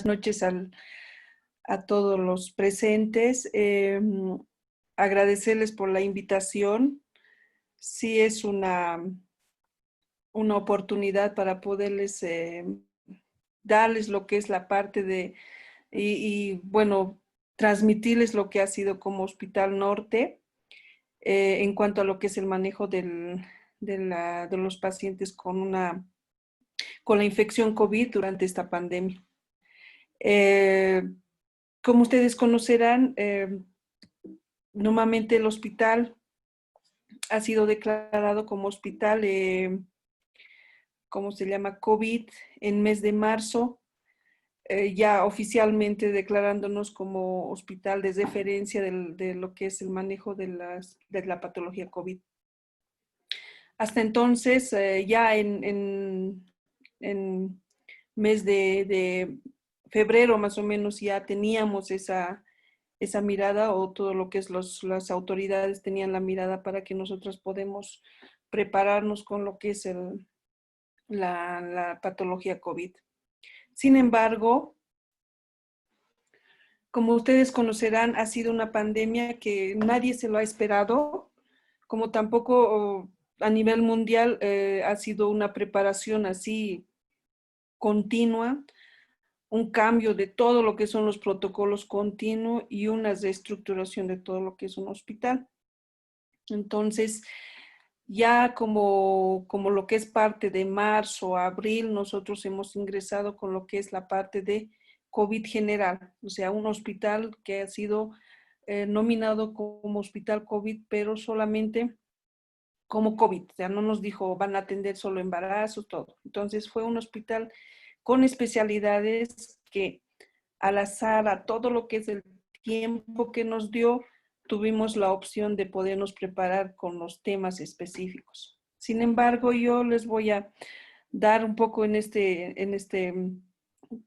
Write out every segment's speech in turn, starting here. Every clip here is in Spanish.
Noches a todos los presentes. Agradecerles por la invitación. Sí es una oportunidad para poderles darles lo que es la parte de, bueno, transmitirles lo que ha sido como Hospital Norte en cuanto a lo que es el manejo de los pacientes con la infección COVID durante esta pandemia. Como ustedes conocerán, normalmente el hospital ha sido declarado como hospital, ¿cómo se llama? COVID en mes de marzo, ya oficialmente declarándonos como hospital de referencia de lo que es el manejo de la patología COVID. Hasta entonces, ya en mes de febrero más o menos ya teníamos esa mirada, o todo lo que es las autoridades tenían la mirada para que nosotros podemos prepararnos con lo que es la patología COVID. Sin embargo, como ustedes conocerán, ha sido una pandemia que nadie se lo ha esperado, como tampoco a nivel mundial ha sido una preparación así continua, un cambio de todo lo que son los protocolos continuo y una reestructuración de todo lo que es un hospital. Entonces, ya como lo que es parte de marzo, abril, nosotros hemos ingresado con lo que es la parte de COVID general, o sea, un hospital que ha sido nominado como hospital COVID, pero solamente como COVID, o sea, no nos dijo van a atender solo embarazos, todo. Entonces fue un hospital con especialidades que al azar, a todo lo que es el tiempo que nos dio, tuvimos la opción de podernos preparar con los temas específicos. Sin embargo, yo les voy a dar un poco en este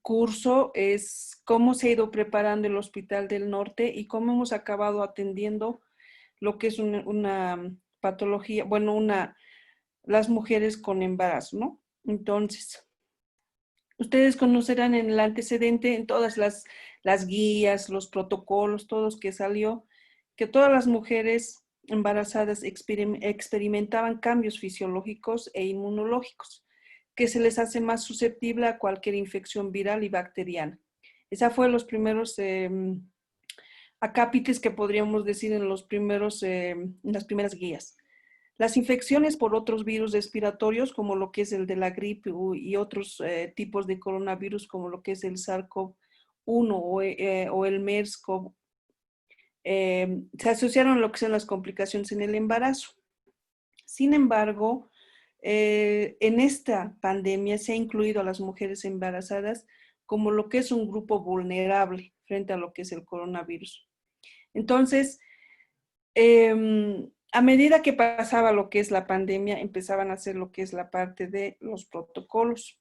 curso, es cómo se ha ido preparando el Hospital del Norte y cómo hemos acabado atendiendo lo que es una patología, bueno, las mujeres con embarazo, ¿no? Entonces, ustedes conocerán en el antecedente, en todas las guías, los protocolos, todos que salió, que todas las mujeres embarazadas experimentaban cambios fisiológicos e inmunológicos, que se les hace más susceptible a cualquier infección viral y bacteriana. Esa fue los primeros acápites que podríamos decir en las primeras guías. Las infecciones por otros virus respiratorios, como lo que es el de la gripe y otros tipos de coronavirus, como lo que es el SARS-CoV-1 o el MERS-CoV, se asociaron a lo que son las complicaciones en el embarazo. Sin embargo, en esta pandemia se ha incluido a las mujeres embarazadas como lo que es un grupo vulnerable frente a lo que es el coronavirus. Entonces, a medida que pasaba lo que es la pandemia, empezaban a hacer lo que es la parte de los protocolos.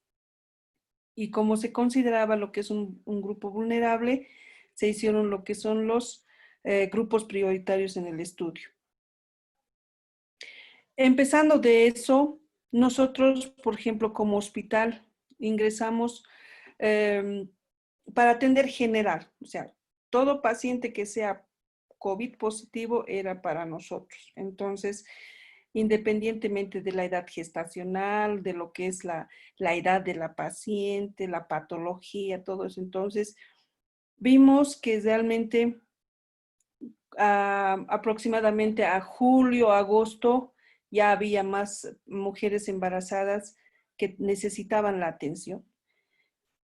Y como se consideraba lo que es un grupo vulnerable, se hicieron lo que son los grupos prioritarios en el estudio. Empezando de eso, nosotros, por ejemplo, como hospital, ingresamos para atender general, o sea, todo paciente que sea COVID positivo era para nosotros. Entonces, independientemente de la edad gestacional, de lo que es la edad de la paciente, la patología, todo eso. Entonces, vimos que realmente aproximadamente a julio, agosto, ya había más mujeres embarazadas que necesitaban la atención.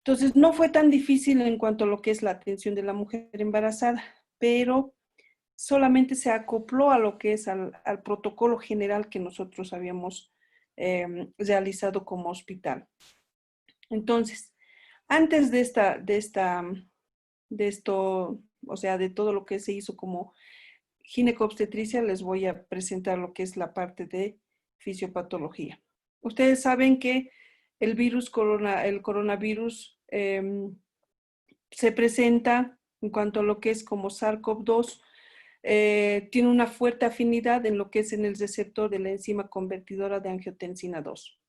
Entonces, no fue tan difícil en cuanto a lo que es la atención de la mujer embarazada, pero solamente se acopló a lo que es al protocolo general que nosotros habíamos realizado como hospital. Entonces, antes de esto, o sea, de todo lo que se hizo como ginecobstetricia, les voy a presentar lo que es la parte de fisiopatología. Ustedes saben que el coronavirus se presenta en cuanto a lo que es como SARS-CoV-2, tiene una fuerte afinidad en lo que es en el receptor de la enzima convertidora de angiotensina 2.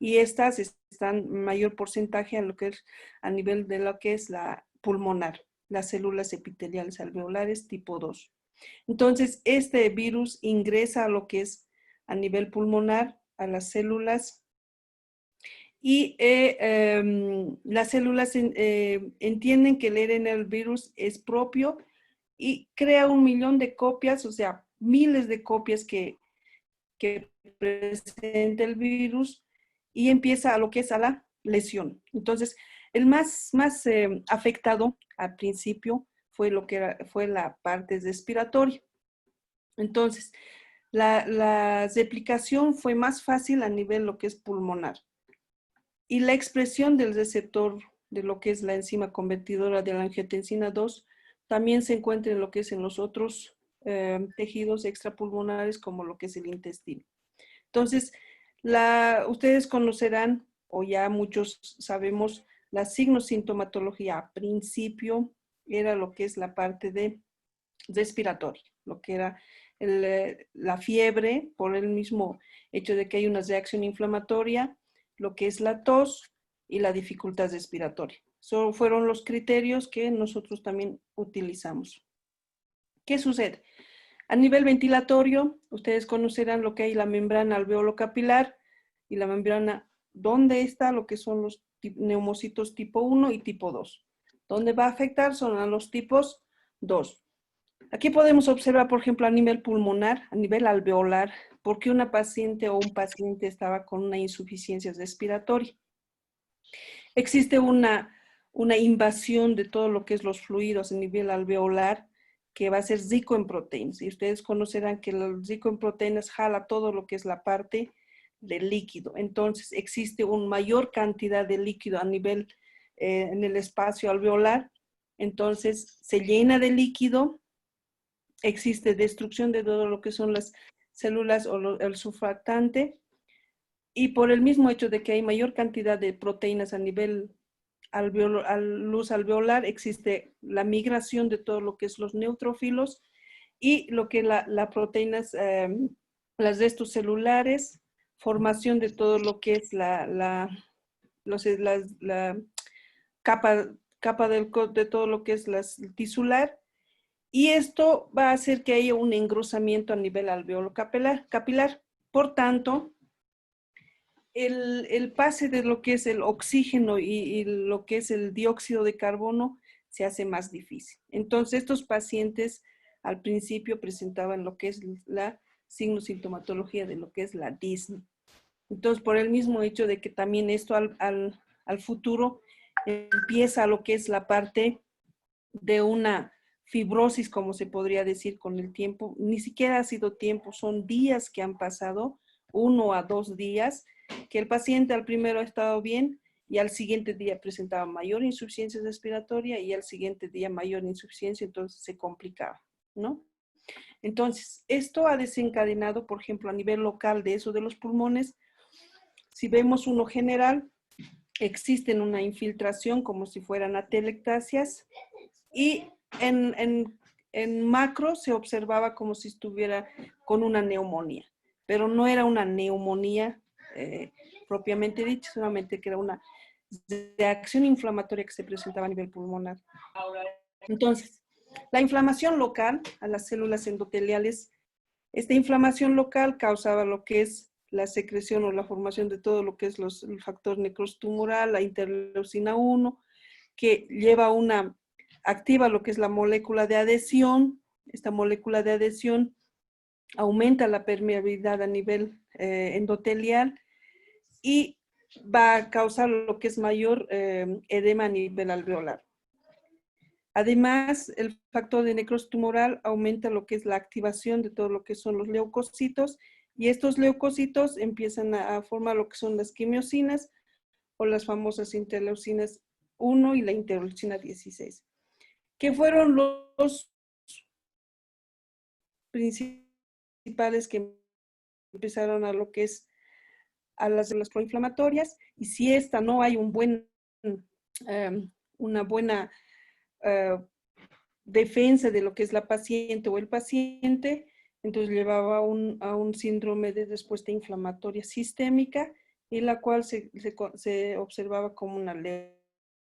y estas están mayor porcentaje a lo que es a nivel de lo que es la pulmonar, las células epiteliales alveolares tipo 2. Entonces, este virus ingresa a lo que es a nivel pulmonar, a las células, y las células entienden que el ARN del virus es propio y crea 1.000.000 de copias, o sea, miles de copias que presenta el virus y empieza a lo que es a la lesión. Entonces, el más afectado al principio fue lo que fue la parte respiratoria. Entonces, la replicación fue más fácil a nivel lo que es pulmonar. Y la expresión del receptor de lo que es la enzima convertidora de la angiotensina 2 también se encuentra en lo que es en los otros tejidos extrapulmonares como lo que es el intestino. Entonces, ustedes conocerán, o ya muchos sabemos, la signo-sintomatología a principio era lo que es la parte de respiratoria, lo que era la fiebre, por el mismo hecho de que hay una reacción inflamatoria, lo que es la tos y la dificultad respiratoria. Esos fueron los criterios que nosotros también utilizamos. ¿Qué sucede? A nivel ventilatorio, ustedes conocerán lo que hay la membrana alveolo-capilar y la membrana, ¿dónde está lo que son los neumocitos tipo 1 y tipo 2? ¿Dónde va a afectar? Son a los tipos 2. Aquí podemos observar, por ejemplo, a nivel pulmonar, a nivel alveolar, por qué una paciente o un paciente estaba con una insuficiencia respiratoria. Existe una invasión de todo lo que es los fluidos a nivel alveolar que va a ser rico en proteínas. Y ustedes conocerán que el rico en proteínas jala todo lo que es la parte del líquido. Entonces, existe una mayor cantidad de líquido a nivel en el espacio alveolar. Entonces, se llena de líquido, existe destrucción de todo lo que son las células o el surfactante, y por el mismo hecho de que hay mayor cantidad de proteínas a nivel luz alveolar, existe la migración de todo lo que es los neutrófilos y lo que las proteínas, las restos celulares, formación de todo lo que es la capa de todo lo que es tisular, y esto va a hacer que haya un engrosamiento a nivel alveolo capilar. Por tanto, el pase de lo que es el oxígeno y lo que es el dióxido de carbono se hace más difícil. Entonces, estos pacientes al principio presentaban lo que es la signo-sintomatología de lo que es la disnea. Entonces, por el mismo hecho de que también esto al futuro empieza lo que es la parte de una fibrosis, como se podría decir con el tiempo. Ni siquiera ha sido tiempo, son días que han pasado, 1 a 2 días, que el paciente al primero ha estado bien y al siguiente día presentaba mayor insuficiencia respiratoria y al siguiente día mayor insuficiencia, entonces se complicaba, ¿no? Entonces, esto ha desencadenado, por ejemplo, a nivel local de eso de los pulmones. Si vemos uno general, existen una infiltración como si fueran atelectasias, y en macro se observaba como si estuviera con una neumonía, pero no era una neumonía propiamente dicha, solamente que era una reacción inflamatoria que se presentaba a nivel pulmonar. Entonces, la inflamación local a las células endoteliales, esta inflamación local causaba lo que es la secreción o la formación de todo lo que es el factor necrotumoral, la interleucina 1, que activa lo que es la molécula de adhesión. Esta molécula de adhesión aumenta la permeabilidad a nivel endotelial y va a causar lo que es mayor edema a nivel alveolar. Además, el factor de necrosis tumoral aumenta lo que es la activación de todo lo que son los leucocitos, y estos leucocitos empiezan a formar lo que son las quimiosinas o las famosas interleucinas 1 y la interleucina 16, que fueron los principales que empezaron a lo que es a las proinflamatorias. Y si esta no hay una buena defensa de lo que es la paciente o el paciente, entonces llevaba a un síndrome de respuesta inflamatoria sistémica y la cual se observaba como una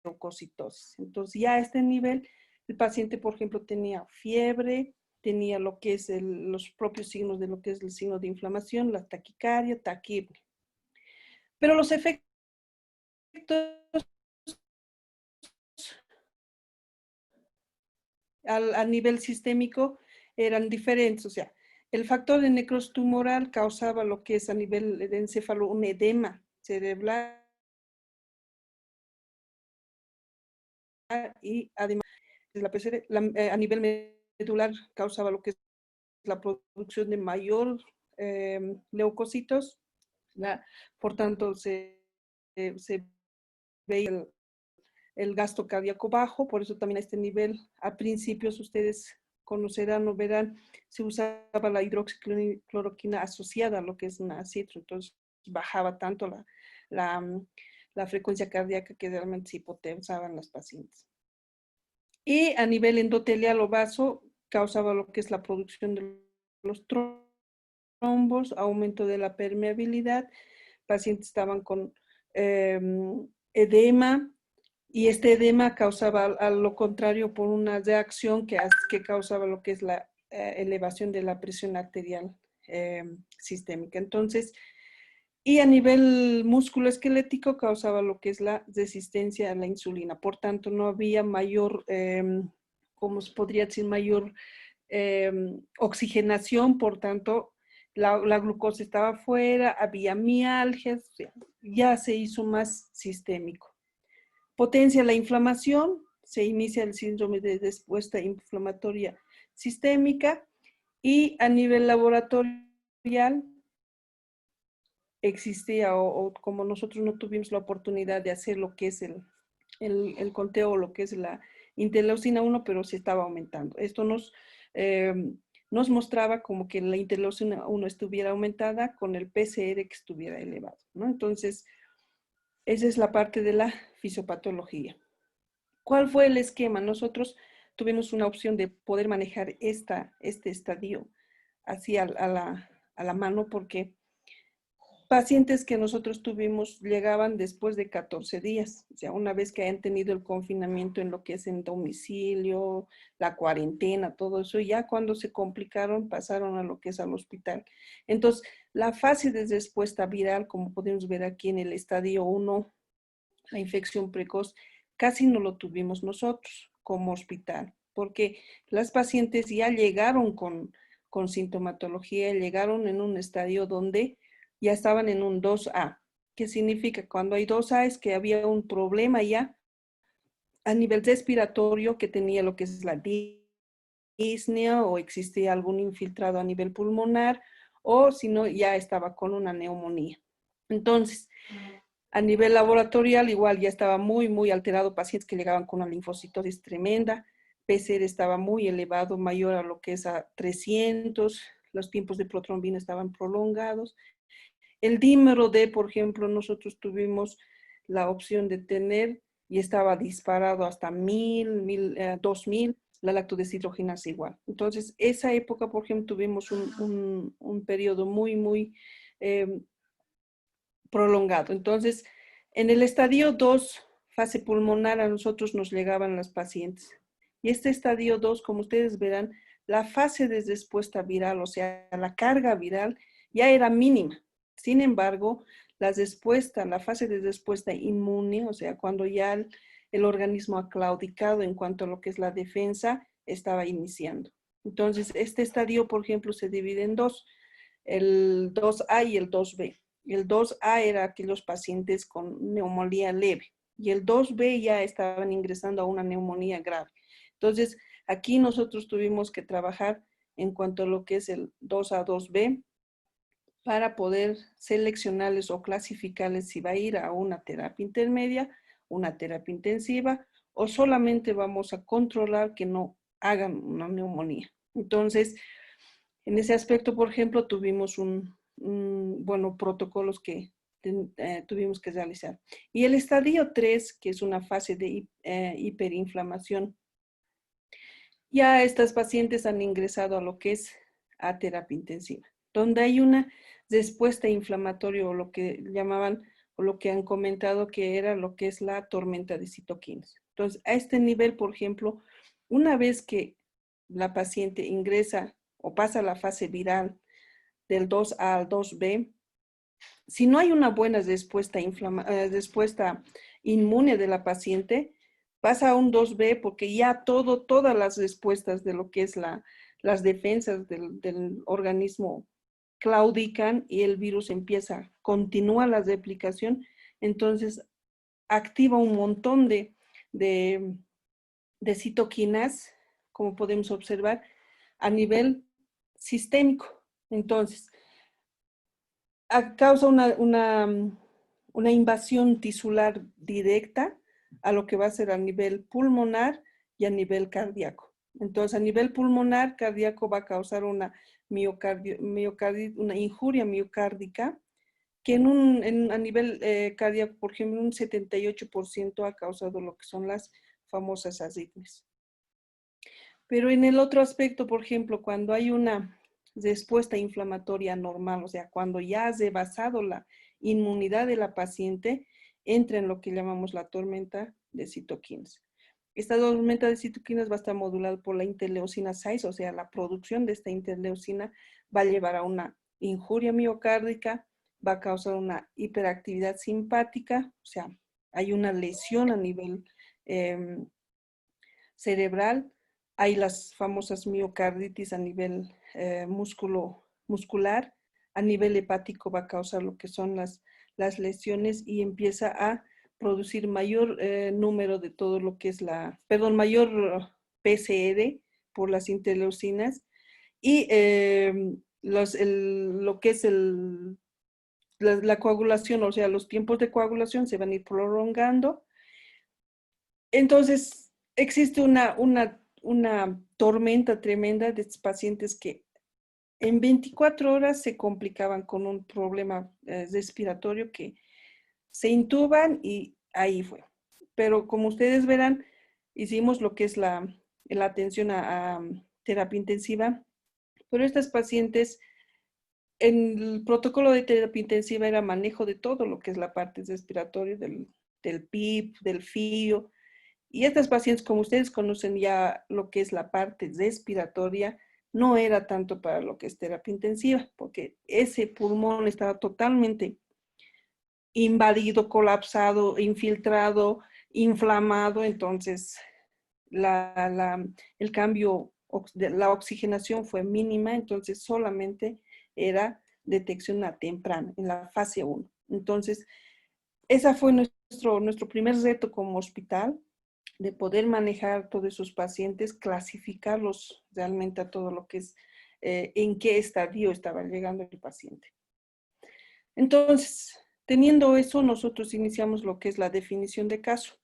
leucocitosis. Entonces ya a este nivel, el paciente, por ejemplo, tenía fiebre, tenía lo que es los propios signos de lo que es el signo de inflamación, la taquicardia, taquipnea. Pero los efectos a nivel sistémico eran diferentes, o sea, el factor de necrosis tumoral causaba lo que es a nivel de encéfalo un edema cerebral y además a nivel medular causaba lo que es la producción de mayor leucocitos, por tanto se veía el gasto cardíaco bajo, por eso también a este nivel, a principios ustedes conocerán o verán, se usaba la hidroxicloroquina asociada a lo que es una citro, entonces bajaba tanto la frecuencia cardíaca que realmente se hipotensaban las pacientes. Y a nivel endotelial o vaso, causaba lo que es la producción de los trombos, aumento de la permeabilidad, pacientes estaban con edema, y este edema causaba a lo contrario por una reacción que causaba lo que es la elevación de la presión arterial sistémica. Entonces, y a nivel musculoesquelético causaba lo que es la resistencia a la insulina. Por tanto, no había mayor, ¿cómo se podría decir? Mayor oxigenación, por tanto, la glucosa estaba afuera, había mialgias, o sea, ya se hizo más sistémico. Potencia la inflamación, se inicia el síndrome de respuesta inflamatoria sistémica y a nivel laboratorial existía, o como nosotros no tuvimos la oportunidad de hacer lo que es el conteo, lo que es la interleucina 1, pero se estaba aumentando. Esto nos mostraba como que la interleucina 1 estuviera aumentada con el PCR que estuviera elevado, ¿no? Entonces, esa es la parte de la fisiopatología. ¿Cuál fue el esquema? Nosotros tuvimos una opción de poder manejar este estadio así a la mano porque pacientes que nosotros tuvimos llegaban después de 14 días, o sea, una vez que hayan tenido el confinamiento en lo que es en domicilio, la cuarentena, todo eso, ya cuando se complicaron pasaron a lo que es al hospital. Entonces, la fase de respuesta viral, como podemos ver aquí en el estadio 1, la infección precoz, casi no lo tuvimos nosotros como hospital, porque las pacientes ya llegaron con sintomatología, llegaron en un estadio donde ya estaban en un 2A. ¿Qué significa? Cuando hay 2A es que había un problema ya a nivel respiratorio que tenía lo que es la disnea o existía algún infiltrado a nivel pulmonar o si no ya estaba con una neumonía. Entonces, a nivel laboratorial igual ya estaba muy alterado, pacientes que llegaban con una linfocitosis tremenda, PCR estaba muy elevado, mayor a lo que es a 300, los tiempos de protrombina estaban prolongados. El dímero D, por ejemplo, nosotros tuvimos la opción de tener y estaba disparado hasta 2000, la lactodeshidrogenasa igual. Entonces, esa época, por ejemplo, tuvimos un periodo muy prolongado. Entonces, en el estadio 2, fase pulmonar, a nosotros nos llegaban las pacientes. Y este estadio 2, como ustedes verán, la fase de respuesta viral, o sea, la carga viral, ya era mínima. Sin embargo, la fase de respuesta inmune, o sea, cuando ya el organismo ha claudicado en cuanto a lo que es la defensa, estaba iniciando. Entonces, este estadio, por ejemplo, se divide en dos, el 2A y el 2B. El 2A era aquellos pacientes con neumonía leve y el 2B ya estaban ingresando a una neumonía grave. Entonces, aquí nosotros tuvimos que trabajar en cuanto a lo que es el 2A, 2B para poder seleccionarles o clasificarles si va a ir a una terapia intermedia, una terapia intensiva o solamente vamos a controlar que no hagan una neumonía. Entonces, en ese aspecto, por ejemplo, tuvimos protocolos que tuvimos que realizar. Y el estadio 3, que es una fase de hiperinflamación, ya estas pacientes han ingresado a lo que es a terapia intensiva, donde hay una respuesta inflamatoria o lo que llamaban o lo que han comentado que era lo que es la tormenta de citoquinas. Entonces, a este nivel, por ejemplo, una vez que la paciente ingresa o pasa la fase viral del 2A al 2B, si no hay una buena respuesta inmune de la paciente, pasa a un 2B porque ya todas las respuestas de lo que es las defensas del organismo claudican y el virus continúa la replicación, entonces activa un montón de citoquinas, como podemos observar, a nivel sistémico. Entonces, causa una invasión tisular directa a lo que va a ser a nivel pulmonar y a nivel cardíaco. Entonces, a nivel pulmonar, cardíaco va a causar una injuria miocárdica, que a nivel cardíaco, por ejemplo, un 78% ha causado lo que son las famosas arritmias. Pero en el otro aspecto, por ejemplo, cuando hay una respuesta inflamatoria normal, o sea, cuando ya has rebasado la inmunidad de la paciente, entra en lo que llamamos la tormenta de citoquinas. Esta tormenta de citoquinas va a estar modulada por la interleucina 6, o sea, la producción de esta interleucina va a llevar a una injuria miocárdica, va a causar una hiperactividad simpática, o sea, hay una lesión a nivel cerebral, hay las famosas miocarditis a nivel muscular, a nivel hepático va a causar lo que son las lesiones y empieza a producir mayor número de todo lo que es mayor PCR por las interleucinas y lo que es la coagulación, o sea, los tiempos de coagulación se van a ir prolongando. Entonces, existe una tormenta tremenda de estos pacientes que en 24 horas se complicaban con un problema respiratorio que se intuban y ahí fue. Pero como ustedes verán, hicimos lo que es la atención a terapia intensiva, pero estas pacientes, en el protocolo de terapia intensiva era manejo de todo lo que es la parte respiratoria del PIP, del FIO, y estas pacientes, como ustedes conocen ya lo que es la parte respiratoria, no era tanto para lo que es terapia intensiva, porque ese pulmón estaba totalmente invadido, colapsado, infiltrado, inflamado, entonces el cambio, la oxigenación fue mínima, entonces solamente era detección a temprana, en la fase 1. Entonces, ese fue nuestro primer reto como hospital, de poder manejar todos esos pacientes, clasificarlos realmente a todo lo que es, en qué estadio estaba llegando el paciente. Entonces, teniendo eso, nosotros iniciamos lo que es la definición de caso.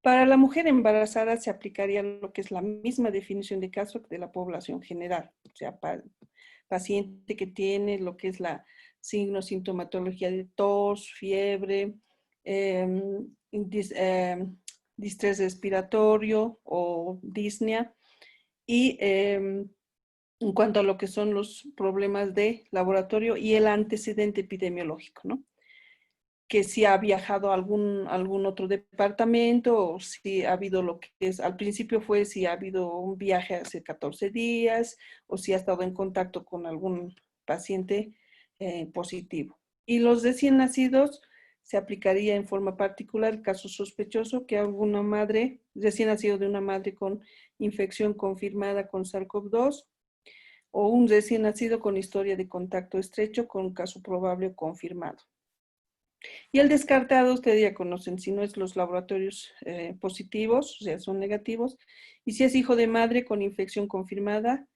Para la mujer embarazada se aplicaría lo que es la misma definición de caso de la población general, o sea, paciente que tiene lo que es la sintomatología de tos, fiebre, distrés respiratorio o disnea, y en cuanto a lo que son los problemas de laboratorio y el antecedente epidemiológico, ¿no? Que si ha viajado a algún otro departamento o si ha habido lo que es, al principio fue si ha habido un viaje hace 14 días o si ha estado en contacto con algún paciente positivo. Y los recién nacidos se aplicaría en forma particular el caso sospechoso que alguna madre, recién nacido de una madre con infección confirmada con SARS-CoV-2 o un recién nacido con historia de contacto estrecho con caso probable o confirmado. Y el descartado, ustedes ya conocen, si no es los laboratorios positivos, o sea, son negativos, y si es hijo de madre con infección confirmada,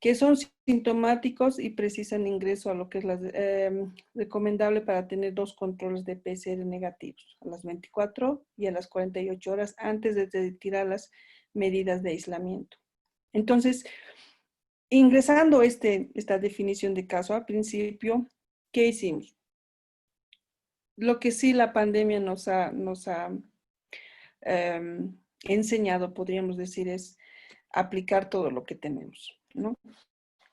que son sintomáticos y precisan ingreso a lo que es recomendable para tener 2 controles de PCR negativos, a las 24 y a las 48 horas antes de retirar las medidas de aislamiento. Entonces, ingresando esta definición de caso al principio, ¿qué hicimos? Lo que sí la pandemia nos ha enseñado, podríamos decir, es aplicar todo lo que tenemos, ¿no?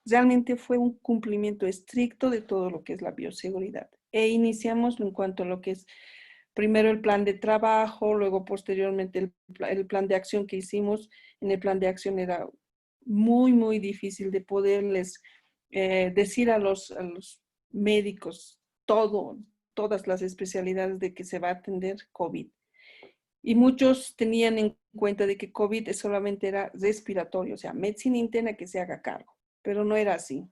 realmente fue un cumplimiento estricto de todo lo que es la bioseguridad. E iniciamos en cuanto a lo que es primero el plan de trabajo, luego posteriormente el plan de acción que hicimos. En el plan de acción era muy, muy difícil de poderles decir a los médicos todas las especialidades de que se va a atender COVID. Y muchos tenían en cuenta de que COVID solamente era respiratorio, o sea, medicina interna que se haga cargo, pero no era así.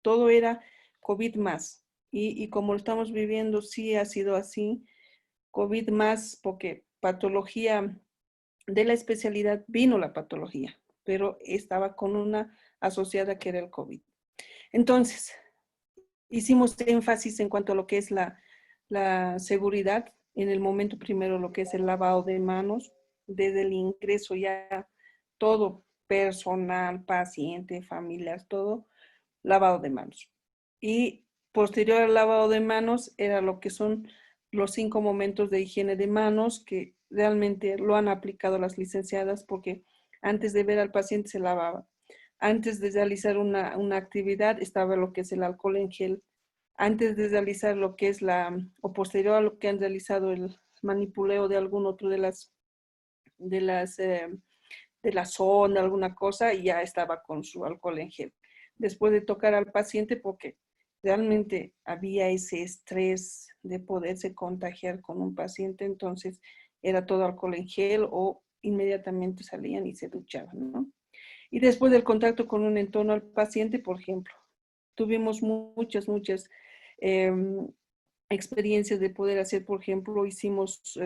Todo era COVID más. Y como lo estamos viviendo, sí ha sido así, COVID más, porque patología de la especialidad vino la patología, pero estaba con una asociada que era el COVID. Entonces, hicimos énfasis en cuanto a lo que es la seguridad, en el momento primero lo que es el lavado de manos, desde el ingreso ya todo personal, paciente, familias, todo lavado de manos. Y posterior al lavado de manos era lo que son los 5 momentos de higiene de manos que realmente lo han aplicado las licenciadas porque antes de ver al paciente se lavaba. Antes de realizar una actividad estaba lo que es el alcohol en gel. Antes de realizar lo que es o posterior a lo que han realizado el manipuleo de algún otro de las de la sonda, alguna cosa, y ya estaba con su alcohol en gel. Después de tocar al paciente, porque realmente había ese estrés de poderse contagiar con un paciente, entonces era todo alcohol en gel o inmediatamente salían y se duchaban, ¿no? Y después del contacto con un entorno al paciente, por ejemplo, tuvimos muchas eh, experiencias de poder hacer, por ejemplo, hicimos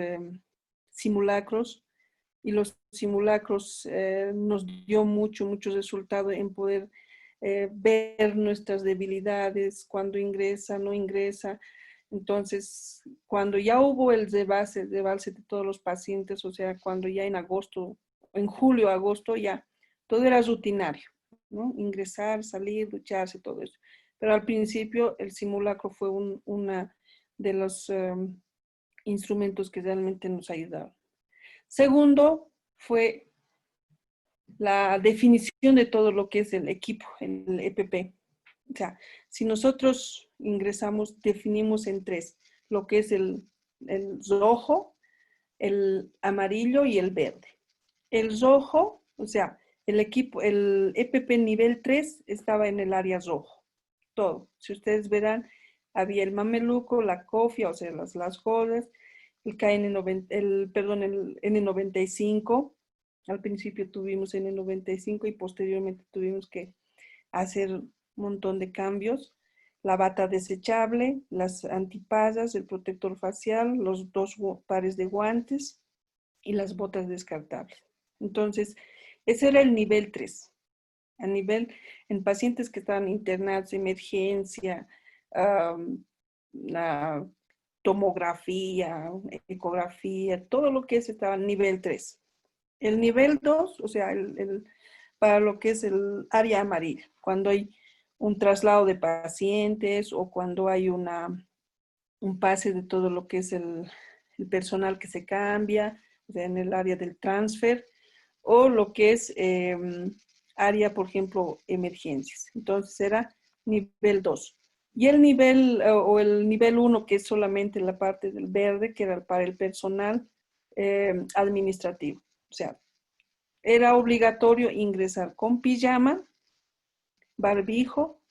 simulacros y los simulacros nos dio mucho resultado en poder ver nuestras debilidades, cuando ingresa, no ingresa. Entonces, cuando ya hubo el rebalse de todos los pacientes, o sea, cuando ya en agosto, en julio, agosto, ya todo era rutinario, ¿no? Ingresar, salir, ducharse, todo eso. Pero al principio el simulacro fue una de los instrumentos que realmente nos ayudaron. Segundo, fue la definición de todo lo que es el equipo, el EPP. O sea, si nosotros ingresamos, definimos en 3, lo que es el rojo, el amarillo y el verde. El rojo, o sea, el equipo, el EPP nivel 3 estaba en el área rojo. Todo. Si ustedes verán, había el mameluco, la cofia, o sea, las jodas, el KN90, el N95. Al principio tuvimos N95 y posteriormente tuvimos que hacer un montón de cambios. La bata desechable, las antipasas, el protector facial, los 2 pares de guantes y las botas descartables. Entonces, ese era el nivel 3. A nivel, en pacientes que estaban internados, emergencia, la tomografía, ecografía, todo lo que es estaba en nivel 3. El nivel 2, o sea, para lo que es el área amarilla, cuando hay un traslado de pacientes o cuando hay un pase de todo lo que es el personal que se cambia, o sea, en el área del transfer, o lo que es área, por ejemplo, emergencias. Entonces era nivel 2. Y el nivel, o el nivel 1, que es solamente la parte del verde, que era para el personal administrativo. O sea, era obligatorio ingresar con pijama, barbijo.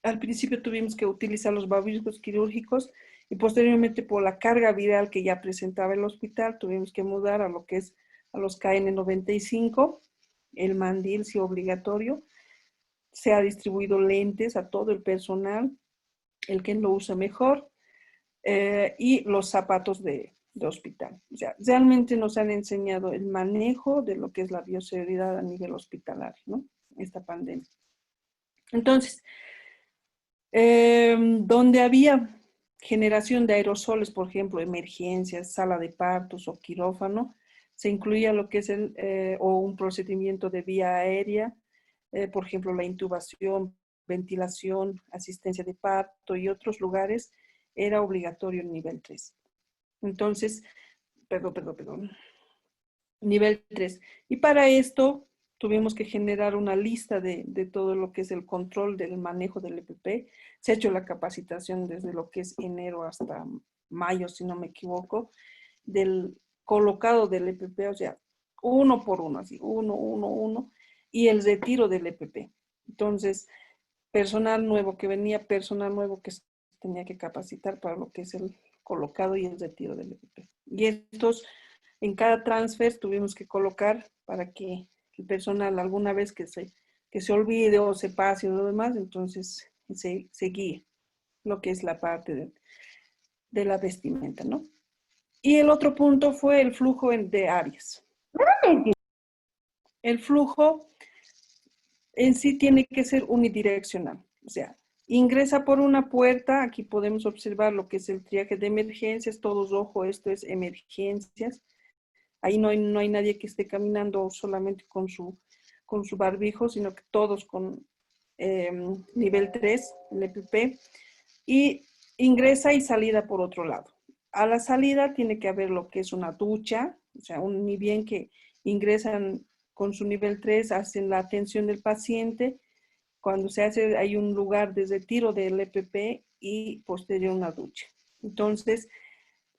Al principio tuvimos que utilizar los barbijos quirúrgicos y posteriormente por la carga viral que ya presentaba el hospital, tuvimos que mudar a lo que es a los KN95, el mandil sí obligatorio. Se ha distribuido lentes a todo el personal, el que lo usa mejor, y los zapatos de hospital. O sea, realmente nos han enseñado el manejo de lo que es la bioseguridad a nivel hospitalario, ¿no? Esta pandemia. Entonces, donde había generación de aerosoles, por ejemplo, emergencias, sala de partos o quirófano, se incluía lo que es o un procedimiento de vía aérea, por ejemplo, la intubación, ventilación, asistencia de parto y otros lugares, era obligatorio el nivel 3. Entonces, perdón, nivel 3. Y para esto tuvimos que generar una lista de todo lo que es el control del manejo del EPP. Se ha hecho la capacitación desde lo que es enero hasta mayo, si no me equivoco, del colocado del EPP, o sea, uno por uno, así, uno, y el retiro del EPP. Entonces, personal nuevo que venía, personal nuevo que tenía que capacitar para lo que es el colocado y el retiro del EPP. Y estos, en cada transfer tuvimos que colocar para que el personal alguna vez que se olvide o se pase o lo demás, entonces se guíe lo que es la parte de la vestimenta, ¿no? Y el otro punto fue el flujo de áreas. El flujo en sí tiene que ser unidireccional, o sea, ingresa por una puerta, aquí podemos observar lo que es el triaje de emergencias, todos, ojo, esto es emergencias, ahí no hay nadie que esté caminando solamente con su barbijo, sino que todos con nivel 3, el EPP, y ingresa y salida por otro lado. A la salida tiene que haber lo que es una ducha, o sea, ni bien que ingresan con su nivel 3, hacen la atención del paciente. Cuando se hace, hay un lugar de retiro del EPP y posterior una ducha. Entonces,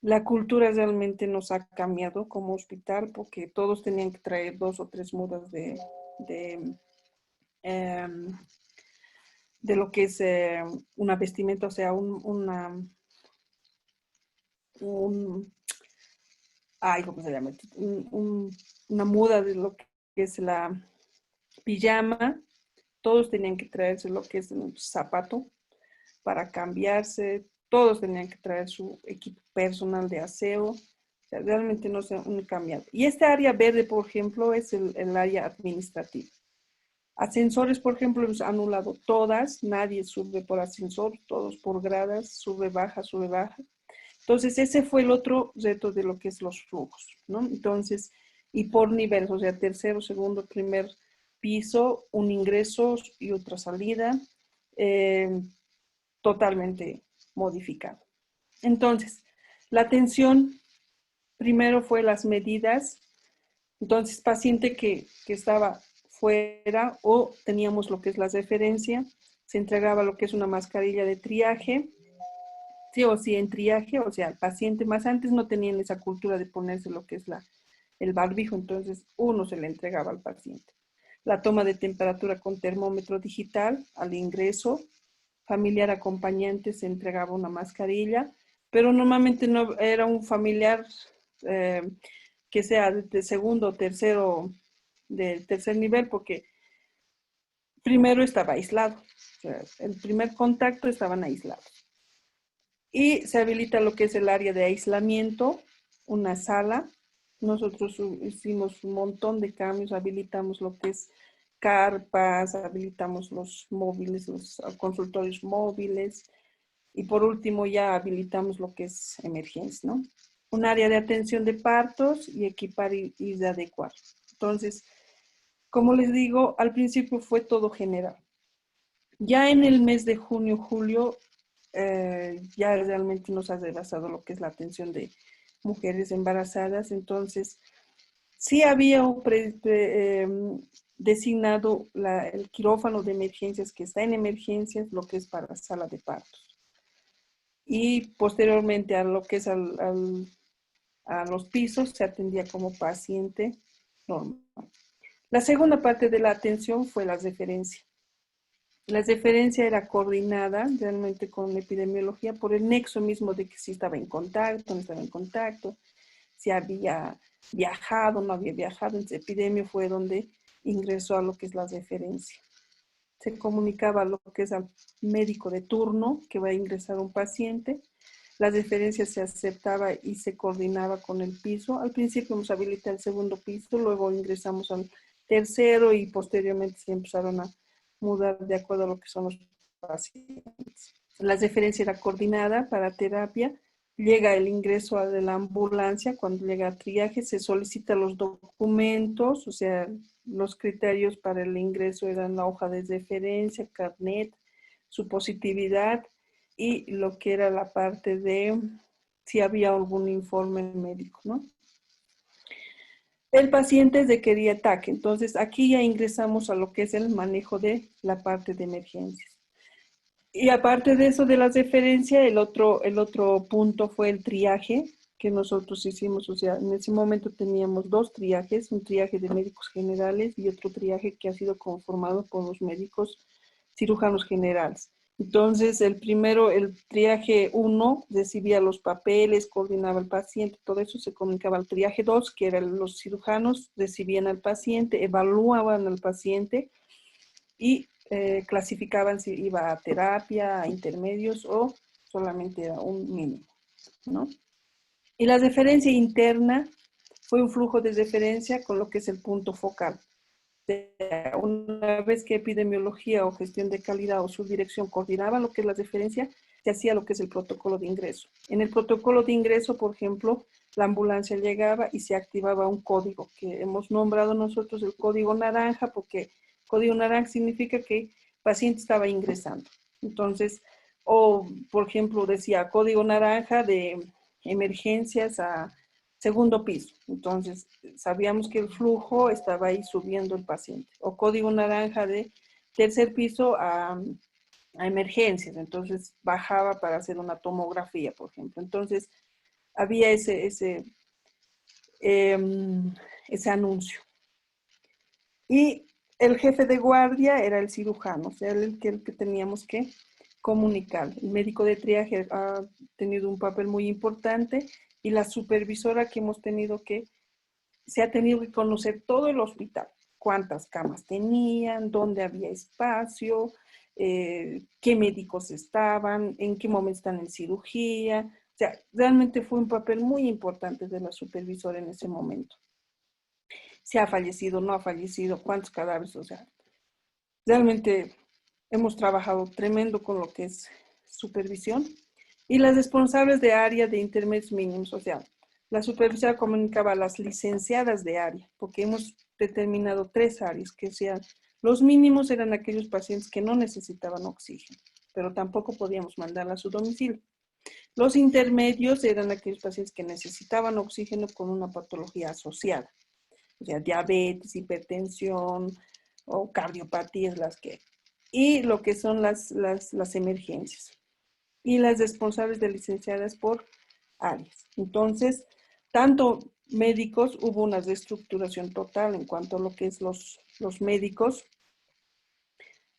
la cultura realmente nos ha cambiado como hospital porque todos tenían que traer 2 o 3 mudas de, em, de lo que es una vestimenta, o sea, ¿cómo se llama? Una muda de lo que es la pijama. Todos tenían que traerse lo que es un zapato para cambiarse. Todos tenían que traer su equipo personal de aseo. O sea, realmente no se han cambiado. Y este área verde, por ejemplo, es el área administrativa. Ascensores, por ejemplo, hemos anulado todas. Nadie sube por ascensor, todos por gradas, sube, baja, sube, baja. Entonces, ese fue el otro reto de lo que es los flujos, ¿no? Entonces, y por niveles, o sea, tercero, segundo, primer piso, un ingreso y otra salida, totalmente modificado. Entonces, la atención, primero fue las medidas. Entonces, paciente que estaba fuera o teníamos lo que es la referencia, se entregaba lo que es una mascarilla de triaje, sí o sí en triaje, o sea, el paciente más antes no tenían esa cultura de ponerse lo que es el barbijo, entonces uno se le entregaba al paciente. La toma de temperatura con termómetro digital al ingreso, familiar acompañante se entregaba una mascarilla, pero normalmente no era un familiar que sea de segundo o tercero, de tercer nivel, porque primero estaba aislado, o sea, el primer contacto estaban aislados. Y se habilita lo que es el área de aislamiento, una sala. Nosotros hicimos un montón de cambios, habilitamos lo que es carpas, habilitamos los móviles, los consultorios móviles y por último ya habilitamos lo que es emergencia, ¿no? Un área de atención de partos y equipar y de adecuar. Entonces, como les digo, al principio fue todo general. Ya en el mes de junio, julio, ya realmente nos ha rebasado lo que es la atención de mujeres embarazadas, entonces sí había designado el quirófano de emergencias que está en emergencias, lo que es para sala de partos. Y posteriormente a lo que es a los pisos se atendía como paciente normal. La segunda parte de la atención fue la referencia. La referencia era coordinada realmente con epidemiología por el nexo mismo de que si estaba en contacto, no estaba en contacto, si había viajado, no había viajado. Entonces, epidemia fue donde ingresó a lo que es la referencia. Se comunicaba lo que es al médico de turno que va a ingresar un paciente. La referencia se aceptaba y se coordinaba con el piso. Al principio nos habilita el segundo piso, luego ingresamos al tercero y posteriormente se empezaron a mudar de acuerdo a lo que son los pacientes. La referencia era coordinada para terapia. Llega el ingreso de la ambulancia, cuando llega a triaje se solicitan los documentos, o sea, los criterios para el ingreso eran la hoja de referencia, carnet, su positividad y lo que era la parte de si había algún informe médico, ¿no? El paciente requería TAC, entonces aquí ya ingresamos a lo que es el manejo de la parte de emergencias. Y aparte de eso de la referencia, el otro punto fue el triaje que nosotros hicimos. O sea, en ese momento teníamos dos triajes, un triaje de médicos generales y otro triaje que ha sido conformado por los médicos cirujanos generales. Entonces, el primero, el triaje 1, recibía los papeles, coordinaba al paciente, todo eso se comunicaba al triaje 2, que eran los cirujanos, recibían al paciente, evaluaban al paciente y clasificaban si iba a terapia, a intermedios o solamente era un mínimo, ¿no? Y la referencia interna fue un flujo de referencia con lo que es el punto focal. Una vez que epidemiología o gestión de calidad o subdirección coordinaba lo que es la referencia, se hacía lo que es el protocolo de ingreso. En el protocolo de ingreso, por ejemplo, la ambulancia llegaba y se activaba un código que hemos nombrado nosotros el código naranja, porque código naranja significa que el paciente estaba ingresando. Entonces, o por ejemplo, decía código naranja de emergencias a segundo piso. Entonces, sabíamos que el flujo estaba ahí subiendo el paciente. O código naranja de tercer piso a emergencias. Entonces, bajaba para hacer una tomografía, por ejemplo. Entonces, había ese anuncio. Y el jefe de guardia era el cirujano, o sea, el que teníamos que comunicar. El médico de triaje ha tenido un papel muy importante y la supervisora que hemos tenido que se ha tenido que conocer todo el hospital, cuántas camas tenían, dónde había espacio, qué médicos estaban, en qué momento están en cirugía. O sea, realmente fue un papel muy importante de la supervisora en ese momento. Si ha fallecido, no ha fallecido, cuántos cadáveres, o sea, realmente hemos trabajado tremendo con lo que es supervisión. Y las responsables de área de intermedios mínimos, o sea, la supervisora comunicaba a las licenciadas de área, porque hemos determinado 3 áreas, que sean, los mínimos eran aquellos pacientes que no necesitaban oxígeno, pero tampoco podíamos mandarla a su domicilio. Los intermedios eran aquellos pacientes que necesitaban oxígeno con una patología asociada, o sea, diabetes, hipertensión o cardiopatías, las que. Y lo que son las emergencias. Y las responsables de licenciadas por áreas. Entonces, tanto médicos, hubo una reestructuración total en cuanto a lo que es los médicos.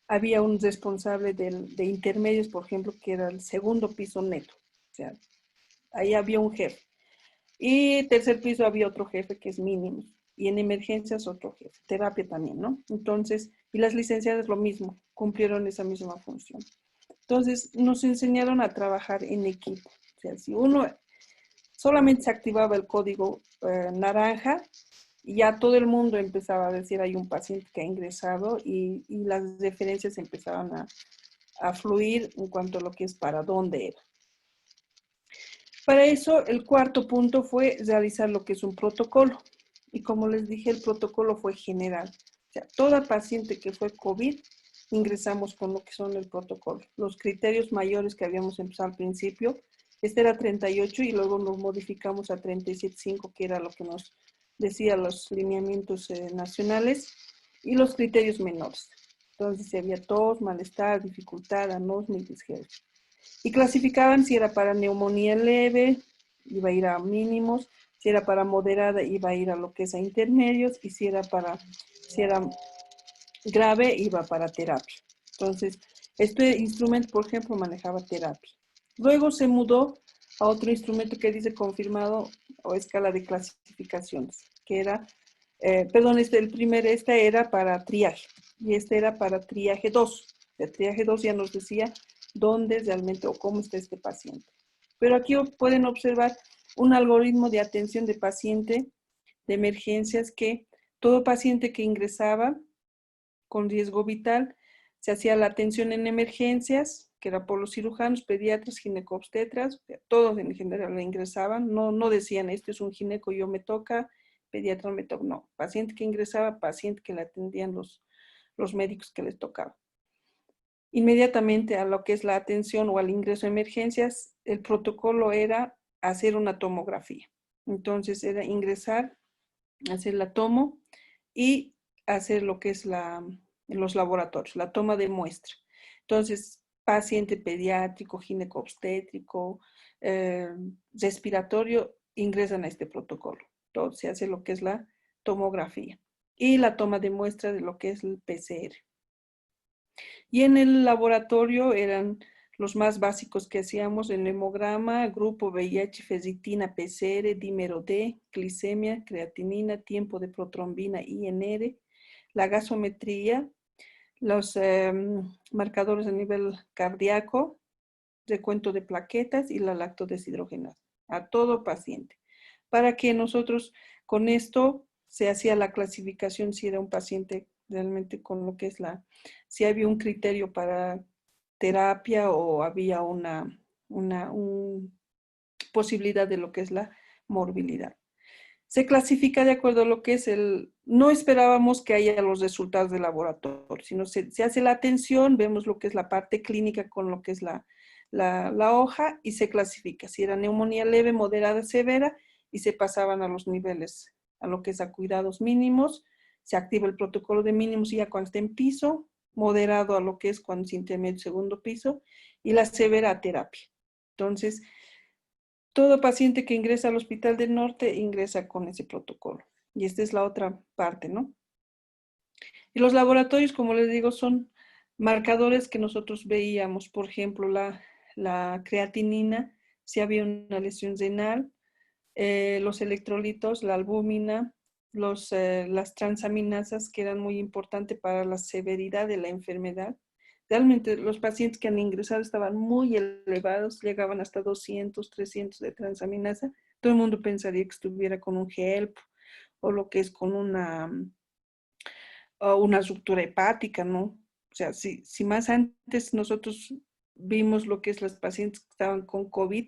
Había un responsable de intermedios, por ejemplo, que era el segundo piso neto. O sea, ahí había un jefe. Y tercer piso había otro jefe que es mínimo. Y en emergencias otro jefe. Terapia también, ¿no? Entonces, y las licenciadas lo mismo, cumplieron esa misma función. Entonces, nos enseñaron a trabajar en equipo. O sea, si uno solamente se activaba el código naranja, y ya todo el mundo empezaba a decir, hay un paciente que ha ingresado y las referencias empezaban a fluir en cuanto a lo que es para dónde era. Para eso, el cuarto punto fue realizar lo que es un protocolo. Y como les dije, el protocolo fue general. O sea, toda paciente que fue COVID, ingresamos con lo que son el protocolo. Los criterios mayores que habíamos empezado al principio, este era 38 y luego nos modificamos a 37.5, que era lo que nos decía los lineamientos nacionales, y los criterios menores. Entonces, si había tos, malestar, dificultad, anosmia y disgel. Y clasificaban si era para neumonía leve, iba a ir a mínimos, si era para moderada, iba a ir a lo que es a intermedios, y si era grave, iba para terapia. Entonces, este instrumento, por ejemplo, manejaba terapia. Luego se mudó a otro instrumento que dice confirmado o escala de clasificaciones, que era, esta era para triaje, y este era para triaje 2. El triaje 2 ya nos decía dónde realmente o cómo está este paciente. Pero aquí pueden observar un algoritmo de atención de paciente de emergencias que todo paciente que ingresaba con riesgo vital, se hacía la atención en emergencias, que era por los cirujanos, pediatras, ginecobstetras, todos en general ingresaban, no decían, este es un gineco, yo me toca, pediatra me toca, no, paciente que ingresaba, paciente que le atendían los médicos que les tocaba. Inmediatamente a lo que es la atención o al ingreso a emergencias, el protocolo era hacer una tomografía. Entonces era ingresar hacer la tomo y hacer lo que es los laboratorios, la toma de muestra. Entonces, paciente pediátrico, ginecobstétrico, eh, respiratorio, ingresan a este protocolo. Entonces, se hace lo que es la tomografía y la toma de muestra de lo que es el PCR. Y en el laboratorio eran los más básicos que hacíamos: el hemograma, grupo VIH, ferritina, PCR, dímero D, glicemia, creatinina, tiempo de protrombina, INR, la gasometría, los marcadores a nivel cardíaco, recuento de plaquetas y la lactodeshidrogenasa a todo paciente. Para que nosotros con esto se hacía la clasificación si era un paciente realmente con lo que es si había un criterio para terapia o había una posibilidad de lo que es la morbilidad. Se clasifica de acuerdo a lo que es no esperábamos que haya los resultados del laboratorio, sino se hace la atención, vemos lo que es la parte clínica con lo que es la hoja y se clasifica. Si era neumonía leve, moderada, severa, y se pasaban a los niveles, a lo que es a cuidados mínimos, se activa el protocolo de mínimos ya cuando está en piso, moderado a lo que es cuando es intermedio, segundo piso, y la severa a terapia. Entonces, todo paciente que ingresa al Hospital del Norte ingresa con ese protocolo. Y esta es la otra parte, ¿no? Y los laboratorios, como les digo, son marcadores que nosotros veíamos. Por ejemplo, la creatinina, si había una lesión renal, los electrolitos, la albúmina, las transaminasas, que eran muy importantes para la severidad de la enfermedad. Realmente los pacientes que han ingresado estaban muy elevados, llegaban hasta 200, 300 de transaminasa. Todo el mundo pensaría que estuviera con un HELP o lo que es con una ruptura hepática, ¿no? O sea, si más antes nosotros vimos lo que es las pacientes que estaban con COVID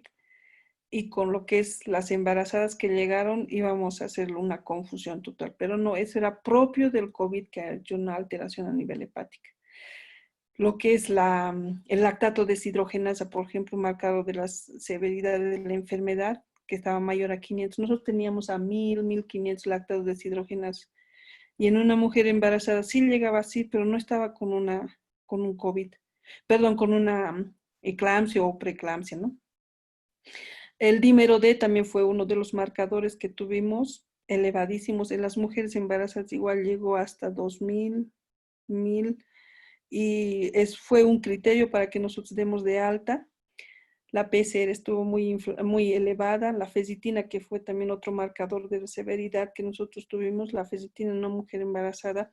y con lo que es las embarazadas que llegaron, íbamos a hacer una confusión total. Pero no, eso era propio del COVID, que ha hecho una alteración a nivel hepática. Lo que es el lactato deshidrogenasa, por ejemplo, marcado de las severidades de la enfermedad, que estaba mayor a 500. Nosotros teníamos a 1000, 1500 lactatos deshidrogenasa. Y en una mujer embarazada sí llegaba así, pero no estaba con un COVID, perdón, con una eclampsia o preeclampsia, ¿no? El dímero D también fue uno de los marcadores que tuvimos elevadísimos. En las mujeres embarazadas igual llegó hasta 2000, 1000, y fue un criterio para que nosotros demos de alta. La PCR estuvo muy elevada. La ferritina, que fue también otro marcador de severidad que nosotros tuvimos, la ferritina en una mujer embarazada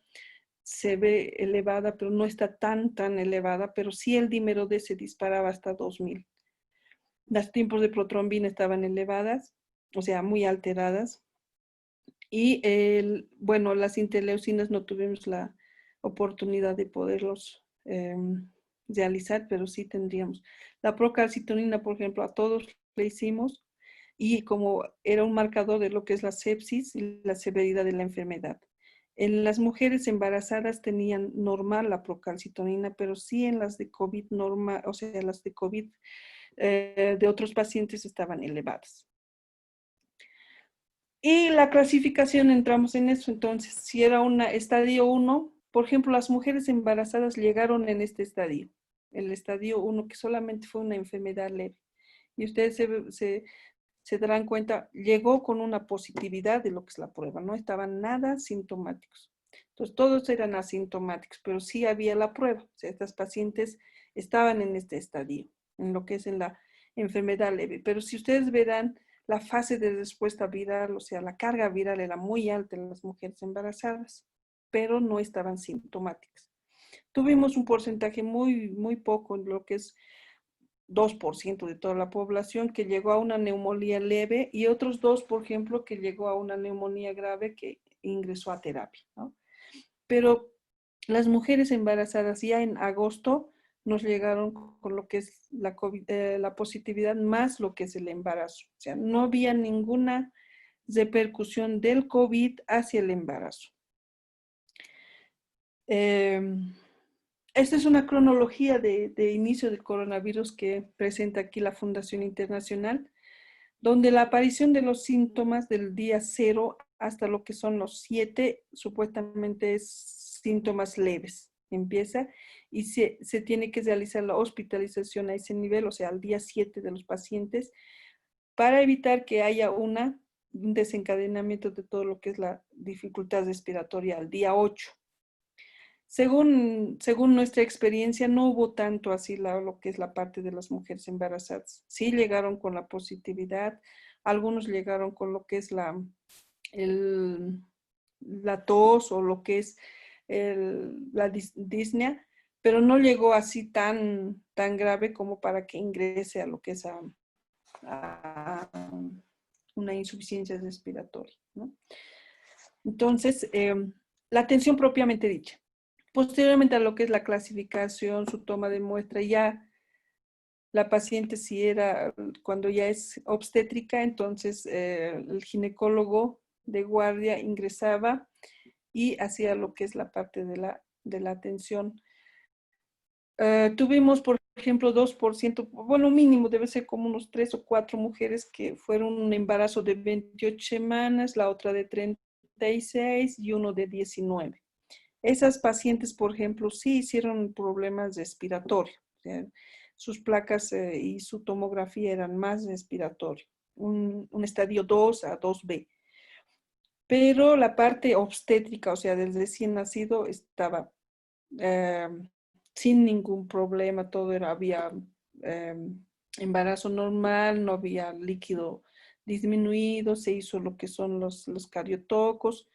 se ve elevada, pero no está tan elevada, pero sí el dímero D se disparaba hasta 2000. Las tiempos de protrombina estaban elevadas, o sea, muy alteradas. Y bueno, las interleucinas no tuvimos la oportunidad de poderlos realizar, pero sí tendríamos. La procalcitonina, por ejemplo, a todos le hicimos, y como era un marcador de lo que es la sepsis y la severidad de la enfermedad. En las mujeres embarazadas tenían normal la procalcitonina, pero sí en las de COVID normal, o sea, las de COVID de otros pacientes estaban elevadas. Y la clasificación, entramos en eso. Entonces, si era una estadio 1, por ejemplo, las mujeres embarazadas llegaron en este estadio, el estadio 1, que solamente fue una enfermedad leve. Y ustedes se darán cuenta, llegó con una positividad de lo que es la prueba, no estaban nada sintomáticos. Entonces, todos eran asintomáticos, pero sí había la prueba. O sea, estas pacientes estaban en este estadio, en lo que es en la enfermedad leve. Pero si ustedes verán, la fase de respuesta viral, o sea, la carga viral era muy alta en las mujeres embarazadas, pero no estaban sintomáticas. Tuvimos un porcentaje muy poco en lo que es 2% de toda la población que llegó a una neumonía leve, y otros 2, por ejemplo, que llegó a una neumonía grave que ingresó a terapia, ¿no? Pero las mujeres embarazadas ya en agosto nos llegaron con lo que es la positividad más lo que es el embarazo. O sea, no había ninguna repercusión del COVID hacia el embarazo. Esta es una cronología de inicio del coronavirus que presenta aquí la Fundación Internacional, donde la aparición de los síntomas del día 0 hasta lo que son los 7, supuestamente es síntomas leves. Empieza y se tiene que realizar la hospitalización a ese nivel, o sea, al día 7 de los pacientes, para evitar que haya un desencadenamiento de todo lo que es la dificultad respiratoria al día 8. Según nuestra experiencia, no hubo tanto así lo que es la parte de las mujeres embarazadas. Sí llegaron con la positividad, algunos llegaron con lo que es la tos o lo que es la disnea, pero no llegó así tan grave como para que ingrese a lo que es a una insuficiencia respiratoria, ¿no? Entonces, la atención propiamente dicha. Posteriormente a lo que es la clasificación, su toma de muestra, ya la paciente si era, cuando ya es obstétrica, entonces el ginecólogo de guardia ingresaba y hacía lo que es la parte de la atención. Tuvimos, por ejemplo, 2%, bueno, mínimo debe ser como unos 3 o 4 mujeres que fueron un embarazo de 28 semanas, la otra de 36 y uno de 19. Esas pacientes, por ejemplo, sí hicieron problemas respiratorios. O sea, sus placas y su tomografía eran más respiratorios, un estadio 2 a 2B. Pero la parte obstétrica, o sea, del recién nacido, estaba eh, sin ningún problema, había eh, embarazo normal, no había líquido disminuido, se hizo lo que son los cariotocos,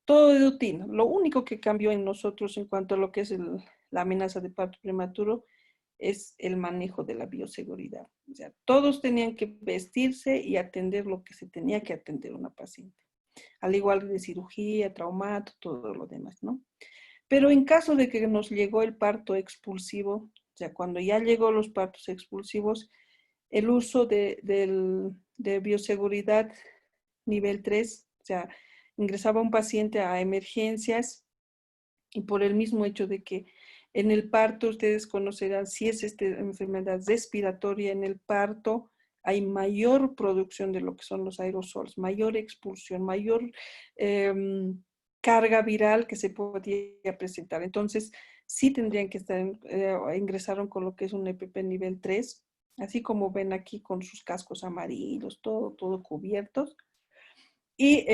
todo de rutina. Lo único que cambió en nosotros en cuanto a lo que es la amenaza de parto prematuro es el manejo de la bioseguridad. O sea, todos tenían que vestirse y atender lo que se tenía que atender una paciente. Al igual de cirugía, traumato, todo lo demás, ¿no? Pero en caso de que nos llegó el parto expulsivo, o sea, cuando ya llegó los partos expulsivos, el uso de bioseguridad nivel 3, o sea, ingresaba un paciente a emergencias y por el mismo hecho de que en el parto, ustedes conocerán, si es esta enfermedad respiratoria, en el parto hay mayor producción de lo que son los aerosoles, mayor expulsión, mayor carga viral que se podría presentar. Entonces, sí tendrían que estar, ingresaron con lo que es un EPP nivel 3, así como ven aquí con sus cascos amarillos, todo cubiertos. Y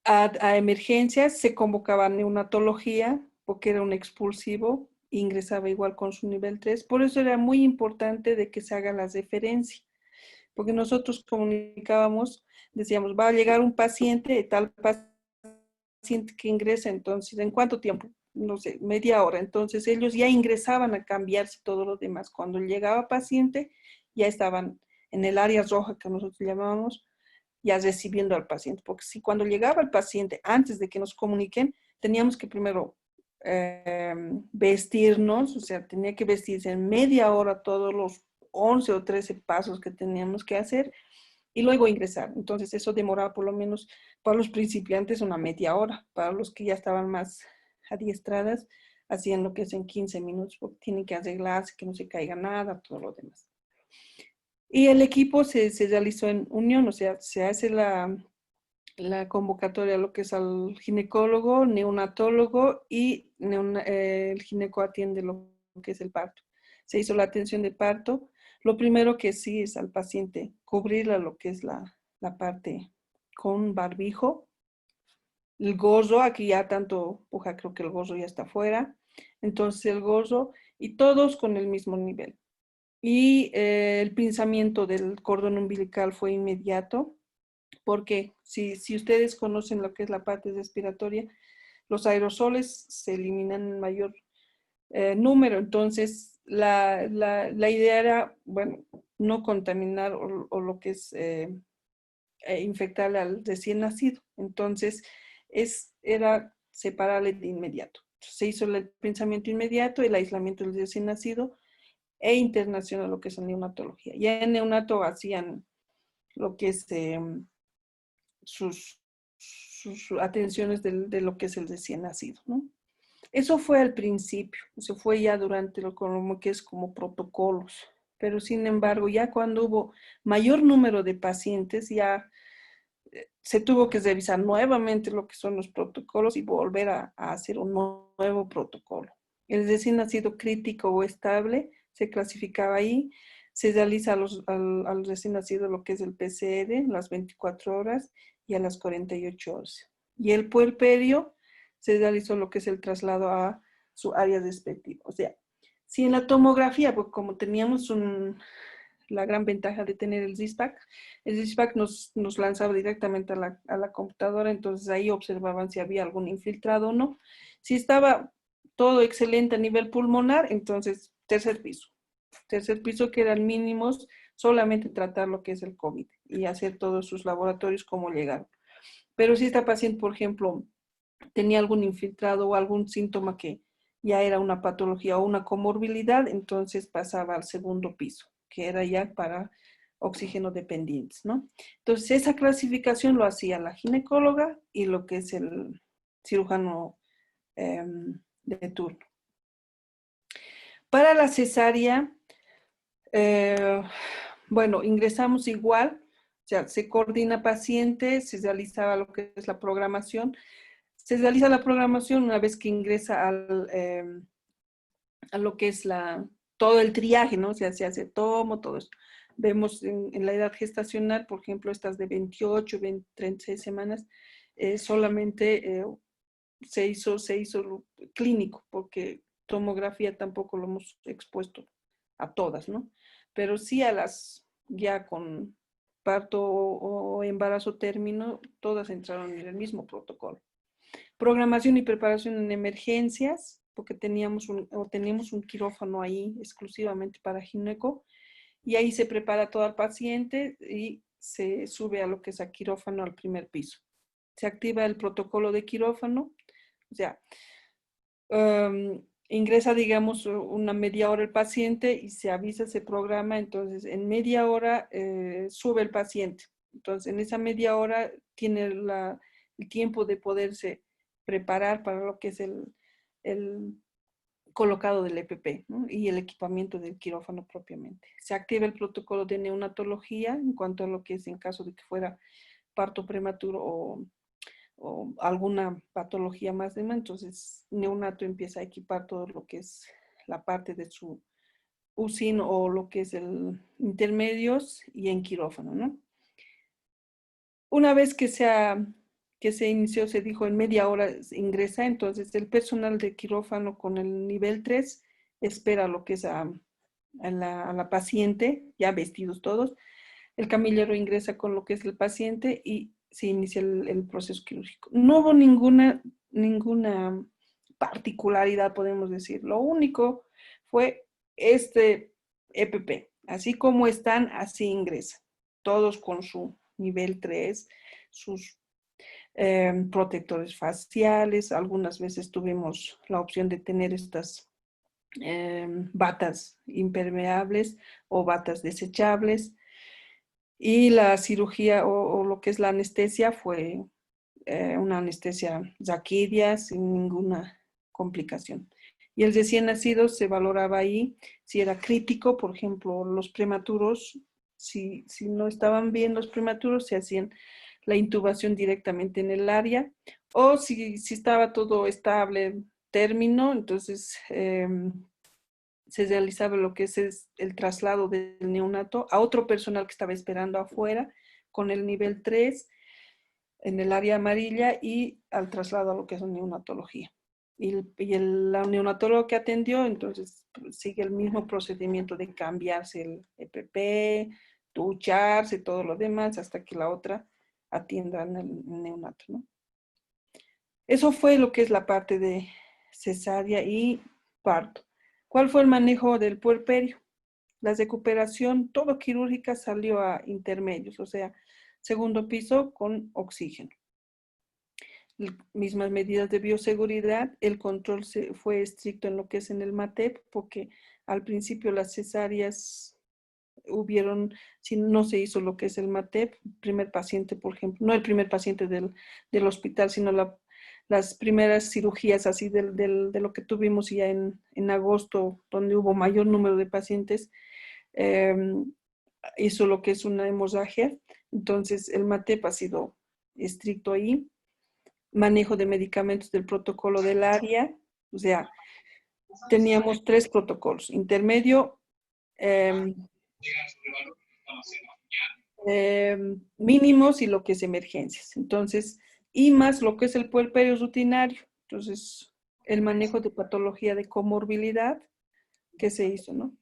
a emergencias se convocaba neonatología porque era un expulsivo, ingresaba igual con su nivel 3. Por eso era muy importante de que se haga la referencia, porque nosotros comunicábamos, decíamos, va a llegar un paciente, tal paciente que ingresa, entonces, ¿en cuánto tiempo? No sé, media hora. Entonces ellos ya ingresaban a cambiarse todo lo demás. Cuando llegaba paciente, ya estaban en el área roja que nosotros llamábamos, ya recibiendo al paciente, porque si cuando llegaba el paciente, antes de que nos comuniquen, teníamos que primero vestirnos, o sea, tenía que vestirse en media hora todos los 11 o 13 pasos que teníamos que hacer y luego ingresar. Entonces eso demoraba por lo menos para los principiantes una media hora, para los que ya estaban más adiestradas, hacían lo que es en 15 minutos, porque tienen que arreglarse, que no se caiga nada, todo lo demás. Y el equipo se realizó en unión, o sea, se hace la convocatoria, lo que es al ginecólogo, neonatólogo y el gineco atiende lo que es el parto. Se hizo la atención de parto. Lo primero que sí es al paciente cubrirla lo que es la parte con barbijo. El gorro, aquí ya tanto puja, creo que el gorro ya está fuera. Entonces el gorro y todos con el mismo nivel. Y el pinzamiento del cordón umbilical fue inmediato, porque si ustedes conocen lo que es la parte respiratoria, los aerosoles se eliminan en mayor número. Entonces, la idea era, bueno, no contaminar o lo que es infectar al recién nacido. Entonces, era separarle de inmediato. Se hizo el pensamiento inmediato, el aislamiento del recién nacido e internación a lo que es la neonatología. Ya en neonato hacían lo que es sus atenciones de lo que es el recién nacido, ¿no? Eso fue al principio, eso fue ya durante lo como que es como protocolos, pero sin embargo, ya cuando hubo mayor número de pacientes, ya se tuvo que revisar nuevamente lo que son los protocolos y volver a hacer un nuevo protocolo. El recién nacido crítico o estable se clasificaba ahí, se realiza al recién nacido lo que es el PCR, las 24 horas y a las 48 horas. Y el puerperio se realizó lo que es el traslado a su área respectiva. O sea, si en la tomografía, pues como teníamos la gran ventaja de tener el ZISPAC nos lanzaba directamente a la computadora, entonces ahí observaban si había algún infiltrado o no. Si estaba todo excelente a nivel pulmonar, entonces tercer piso que eran mínimos, solamente tratar lo que es el COVID y hacer todos sus laboratorios como llegaron. Pero si esta paciente, por ejemplo, tenía algún infiltrado o algún síntoma que ya era una patología o una comorbilidad, entonces pasaba al segundo piso, que era ya para oxígeno dependientes, ¿no? Entonces esa clasificación lo hacía la ginecóloga y lo que es el cirujano de turno. Para la cesárea, bueno, ingresamos igual, o sea, se coordina paciente, se realizaba lo que es la programación. Se realiza la programación una vez que ingresa a lo que es todo el triaje, ¿no? O sea, se hace tomo, todo eso. Vemos en la edad gestacional, por ejemplo, estas de 28, 20, 36 semanas, solamente se hizo clínico, porque tomografía tampoco lo hemos expuesto a todas, ¿no? Pero sí a las ya con parto o embarazo término, todas entraron en el mismo protocolo. Programación y preparación en emergencias, porque teníamos un quirófano ahí exclusivamente para gineco, y ahí se prepara todo al paciente y se sube a lo que es a quirófano al primer piso. Se activa el protocolo de quirófano, o sea, ingresa, digamos, una media hora el paciente y se avisa, se programa, entonces en media hora sube el paciente. Entonces en esa media hora tiene el tiempo de poderse preparar para lo que es el colocado del EPP, ¿no? Y el equipamiento del quirófano propiamente. Se activa el protocolo de neonatología en cuanto a lo que es en caso de que fuera parto prematuro o alguna patología más de más, entonces neonato empieza a equipar todo lo que es la parte de su UCIN o lo que es el intermedios y en quirófano, ¿no? Una vez que se inició, se dijo en media hora ingresa, entonces el personal de quirófano con el nivel 3 espera lo que es a la paciente, ya vestidos todos, el camillero ingresa con lo que es el paciente y se inicia el proceso quirúrgico. No hubo ninguna particularidad, podemos decir. Lo único fue este EPP. Así como están, así ingresan. Todos con su nivel 3, sus protectores faciales. Algunas veces tuvimos la opción de tener estas batas impermeables o batas desechables. Y la cirugía o lo que es la anestesia fue una anestesia raquidia sin ninguna complicación. Y el recién nacido se valoraba ahí si era crítico, por ejemplo, los prematuros, si no estaban bien los prematuros, se hacían la intubación directamente en el área, o si estaba todo estable, término, entonces se realizaba lo que es el traslado del neonato a otro personal que estaba esperando afuera con el nivel 3 en el área amarilla y al traslado a lo que es neonatología. La neonatólogo que atendió, entonces sigue el mismo procedimiento de cambiarse el EPP, ducharse, todo lo demás, hasta que la otra atienda en el neonato, ¿no? Eso fue lo que es la parte de cesárea y parto. ¿Cuál fue el manejo del puerperio? La recuperación, todo quirúrgica, salió a intermedios, o sea, segundo piso con oxígeno. Mismas medidas de bioseguridad, el control fue estricto en lo que es en el MATEP, porque al principio las cesáreas hubieron, si no se hizo lo que es el MATEP, primer paciente, por ejemplo, no el primer paciente del hospital, sino las primeras cirugías así de lo que tuvimos ya en agosto, donde hubo mayor número de pacientes, hizo lo que es una hemorragia. Entonces el MATEP ha sido estricto ahí. Manejo de medicamentos del protocolo del área, o sea, teníamos 3 protocolos, intermedio, eh, mínimos y lo que es emergencias. Entonces, y más lo que es el puerperio rutinario. Entonces, el manejo de patología de comorbilidad que se hizo, ¿no?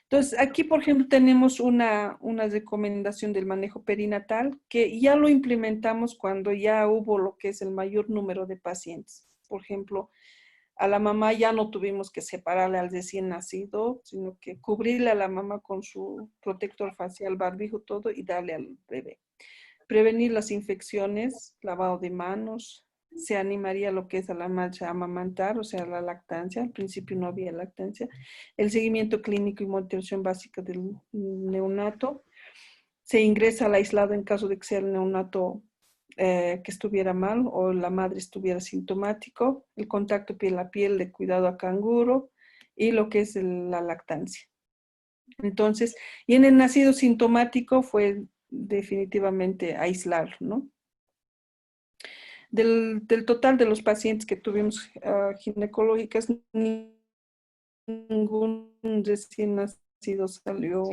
Entonces, aquí, por ejemplo, tenemos una recomendación del manejo perinatal que ya lo implementamos cuando ya hubo lo que es el mayor número de pacientes. Por ejemplo, a la mamá ya no tuvimos que separarle al recién nacido, sino que cubrirle a la mamá con su protector facial, barbijo, todo, y darle al bebé. Prevenir las infecciones, lavado de manos, se animaría lo que es a la marcha a amamantar, o sea, la lactancia. Al principio no había lactancia. El seguimiento clínico y monitorización básica del neonato. Se ingresa al aislado en caso de que sea el neonato que estuviera mal o la madre estuviera sintomático. El contacto piel a piel de cuidado a canguro y lo que es la lactancia. Entonces, y en el nacido sintomático fue definitivamente aislar, ¿no? Del total de los pacientes que tuvimos ginecológicas, ningún recién nacido salió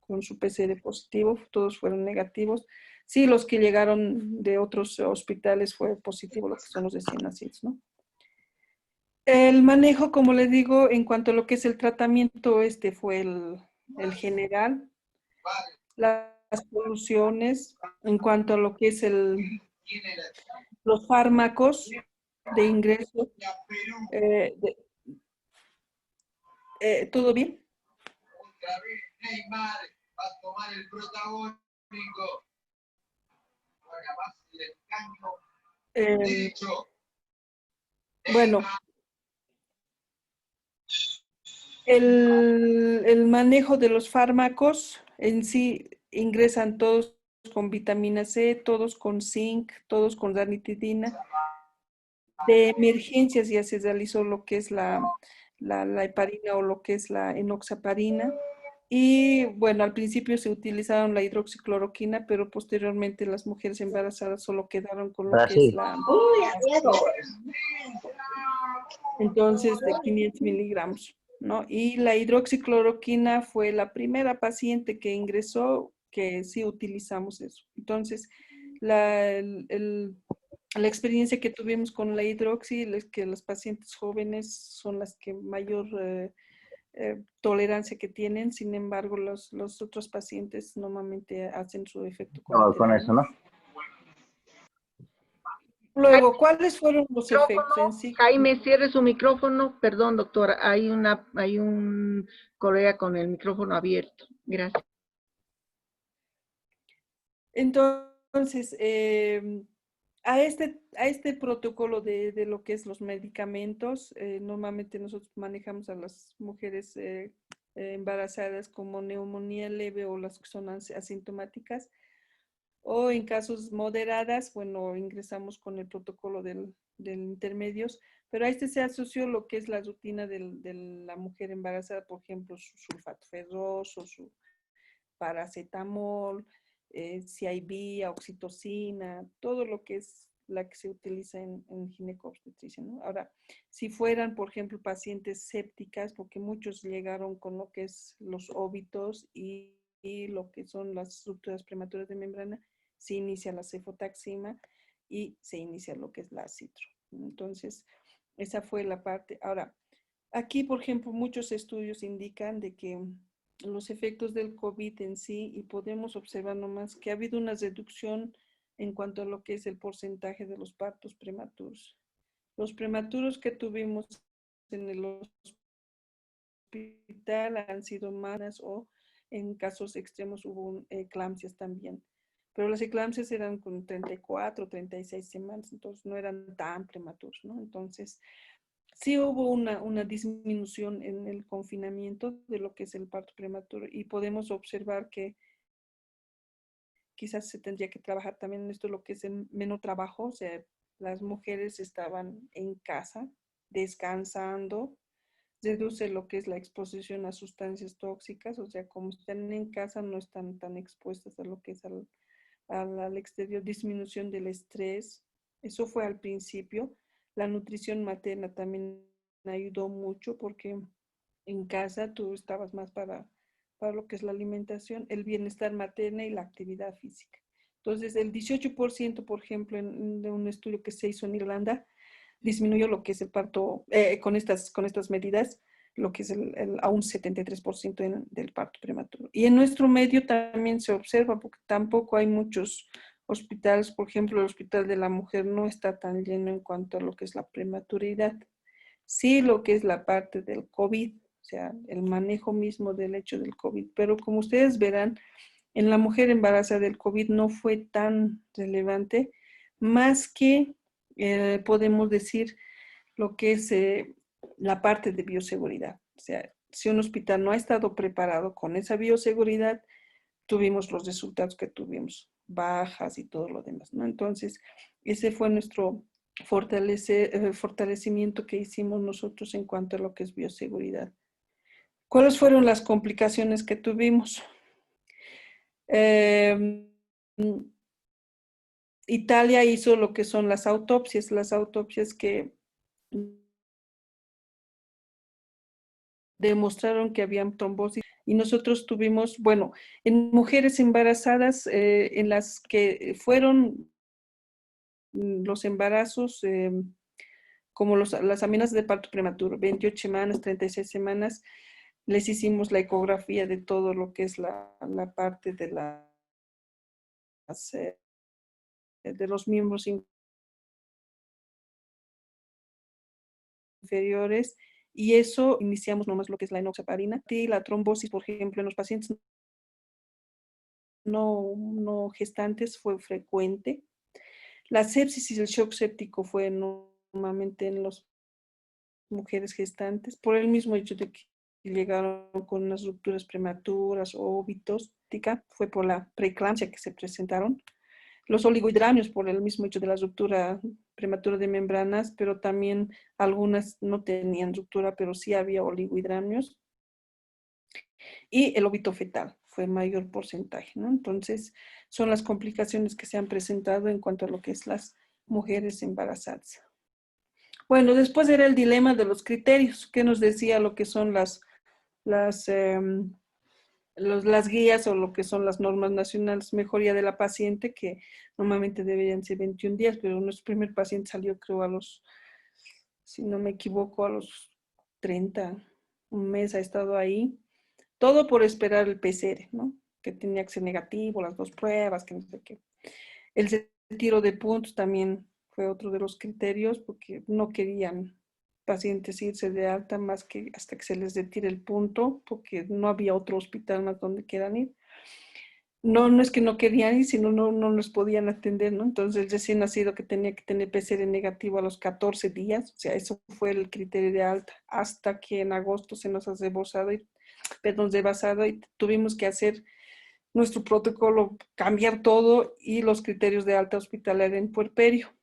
con su PCR positivo, todos fueron negativos. Sí, los que llegaron de otros hospitales fue positivo, lo que son los recién nacidos, ¿no? El manejo, como les digo, en cuanto a lo que es el tratamiento, este fue el general. Las soluciones, en cuanto a lo que es los fármacos de ingreso, eh, de- ¿todo bien? Otra vez Neymar va a tomar el protagónico. Bueno, el manejo de los fármacos en sí ingresan todos con vitamina C, todos con zinc, todos con ranitidina. De emergencias ya se realizó lo que es la heparina o lo que es la enoxaparina. Y bueno, al principio se utilizaron la hidroxicloroquina, pero posteriormente las mujeres embarazadas solo quedaron con lo que es Brasil. la entonces de 500 miligramos, ¿no? Y la hidroxicloroquina fue la primera paciente que ingresó que sí utilizamos eso. Entonces, la, el, el, la experiencia que tuvimos con la hidroxi es que las pacientes jóvenes son las que mayor tolerancia que tienen, sin embargo, los otros pacientes normalmente hacen su efecto No, con colateral, eso, ¿no? ¿no? Luego, ¿cuáles fueron los efectos en Micrófono, sí? Jaime, cierre su micrófono. Perdón, doctora, hay un colega con el micrófono abierto. Gracias. Entonces, a este protocolo de lo que es los medicamentos, normalmente nosotros manejamos a las mujeres embarazadas como neumonía leve o las que son asintomáticas, o en casos moderadas, bueno, ingresamos con el protocolo del intermedios, pero a este se asoció lo que es la rutina de la mujer embarazada, por ejemplo, su sulfato ferroso, su paracetamol, CIB, oxitocina, todo lo que es la que se utiliza en ginecobstetricia, ¿no? Ahora, si fueran, por ejemplo, pacientes sépticas, porque muchos llegaron con lo que es los óbitos y lo que son las rupturas prematuras de membrana, se inicia la cefotaxima y se inicia lo que es la citro. Entonces, esa fue la parte. Ahora, aquí, por ejemplo, muchos estudios indican de que los efectos del COVID en sí y podemos observar nomás que ha habido una reducción en cuanto a lo que es el porcentaje de los partos prematuros. Los prematuros que tuvimos en el hospital han sido más o en casos extremos hubo eclampsias también. Pero las eclampsias eran con 34, 36 semanas, entonces no eran tan prematuros, ¿no? Entonces, sí hubo una disminución en el confinamiento de lo que es el parto prematuro y podemos observar que quizás se tendría que trabajar también en esto, lo que es el menos trabajo, o sea, las mujeres estaban en casa descansando, reduce lo que es la exposición a sustancias tóxicas, o sea, como están en casa no están tan expuestas a lo que es al exterior, disminución del estrés. Eso fue al principio. La nutrición materna también ayudó mucho porque en casa tú estabas más para lo que es la alimentación, el bienestar materno y la actividad física. Entonces, el 18%, por ejemplo, de un estudio que se hizo en Irlanda, disminuyó lo que es el parto, con estas medidas, lo que es a un 73% del parto prematuro. Y en nuestro medio también se observa, porque tampoco hay muchos hospitales, por ejemplo, el Hospital de la Mujer no está tan lleno en cuanto a lo que es la prematuridad. Sí, lo que es la parte del COVID, o sea, el manejo mismo del hecho del COVID, pero como ustedes verán, en la mujer embarazada del COVID no fue tan relevante, más que podemos decir lo que es la parte de bioseguridad. O sea, si un hospital no ha estado preparado con esa bioseguridad, tuvimos los resultados que tuvimos, bajas y todo lo demás, ¿no? Entonces, ese fue nuestro fortalecimiento que hicimos nosotros en cuanto a lo que es bioseguridad. ¿Cuáles fueron las complicaciones que tuvimos? Italia hizo lo que son las autopsias que demostraron que habían trombosis y nosotros tuvimos, bueno, en mujeres embarazadas en las que fueron los embarazos como las amenazas de parto prematuro, 28 semanas, 36 semanas, les hicimos la ecografía de todo lo que es la parte de de los miembros inferiores y eso iniciamos nomás lo que es la enoxaparina y la trombosis, por ejemplo, en los pacientes no gestantes fue frecuente. La sepsis y el shock séptico fue normalmente en las mujeres gestantes por el mismo hecho de que llegaron con unas rupturas prematuras o óbitos, fue por la preeclampsia que se presentaron. Los oligohidramios por el mismo hecho de la ruptura prematura de membranas, pero también algunas no tenían ruptura, pero sí había oligohidramios. Y el óbito fetal fue mayor porcentaje, ¿no? Entonces, son las complicaciones que se han presentado en cuanto a lo que es las mujeres embarazadas. Bueno, después era el dilema de los criterios, que nos decía lo que son las, las guías o lo que son las normas nacionales, mejoría de la paciente, que normalmente deberían ser 21 días, pero nuestro primer paciente salió, creo, si no me equivoco, a los 30, un mes ha estado ahí. Todo por esperar el PCR, ¿no? Que tenía que ser negativo, las dos pruebas, que no sé qué. El retiro de puntos también fue otro de los criterios porque no querían pacientes irse de alta más que hasta que se les retire el punto porque no había otro hospital más donde quieran ir. No es que no querían ir, sino no los podían atender, ¿no? Entonces el recién nacido que tenía que tener PCR negativo a los 14 días, o sea, eso fue el criterio de alta, hasta que en agosto se nos ha rebasado y tuvimos que hacer nuestro protocolo, cambiar todo y los criterios de alta hospitalaria en puerperio.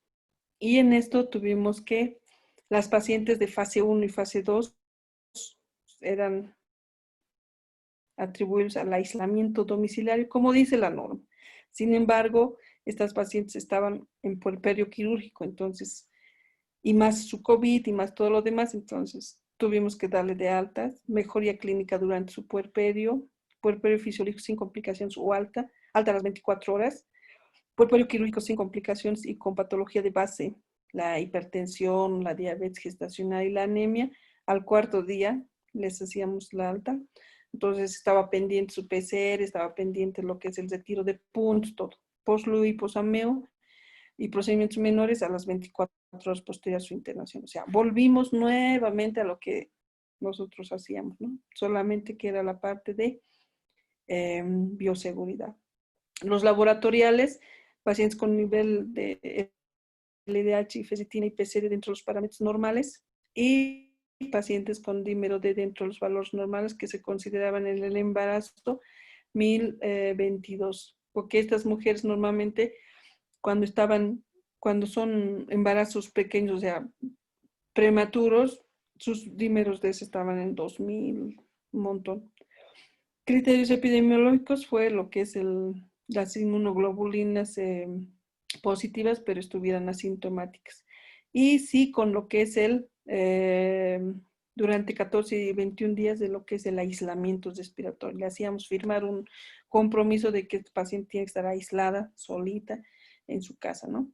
Y en esto tuvimos que las pacientes de fase 1 y fase 2 eran atribuibles al aislamiento domiciliario, como dice la norma. Sin embargo, estas pacientes estaban en puerperio quirúrgico, entonces, y más su COVID y más todo lo demás, entonces tuvimos que darle de altas, mejoría clínica durante su puerperio fisiológico sin complicaciones o alta a las 24 horas, puerperio quirúrgico sin complicaciones y con patología de base, la hipertensión, la diabetes gestacional y la anemia. Al cuarto día les hacíamos la alta. Entonces estaba pendiente su PCR, estaba pendiente lo que es el retiro de puntos, todo. Post-LU y post-AMEO y procedimientos menores a las 24 horas posteriores a su internación. O sea, volvimos nuevamente a lo que nosotros hacíamos, ¿no? Solamente que era la parte de bioseguridad. Los laboratoriales, pacientes con nivel de LDH y ferritina y PCR dentro de los parámetros normales y pacientes con dímero D dentro de los valores normales que se consideraban en el embarazo 1022, porque estas mujeres normalmente cuando son embarazos pequeños, o sea, prematuros, sus dímeros D estaban en 2000, un montón. Criterios epidemiológicos fue lo que es las inmunoglobulinas positivas, pero estuvieran asintomáticas. Y sí, con lo que es durante 14 y 21 días de lo que es el aislamiento respiratorio. Le hacíamos firmar un compromiso de que el paciente tiene que estar aislada, solita, en su casa, ¿no?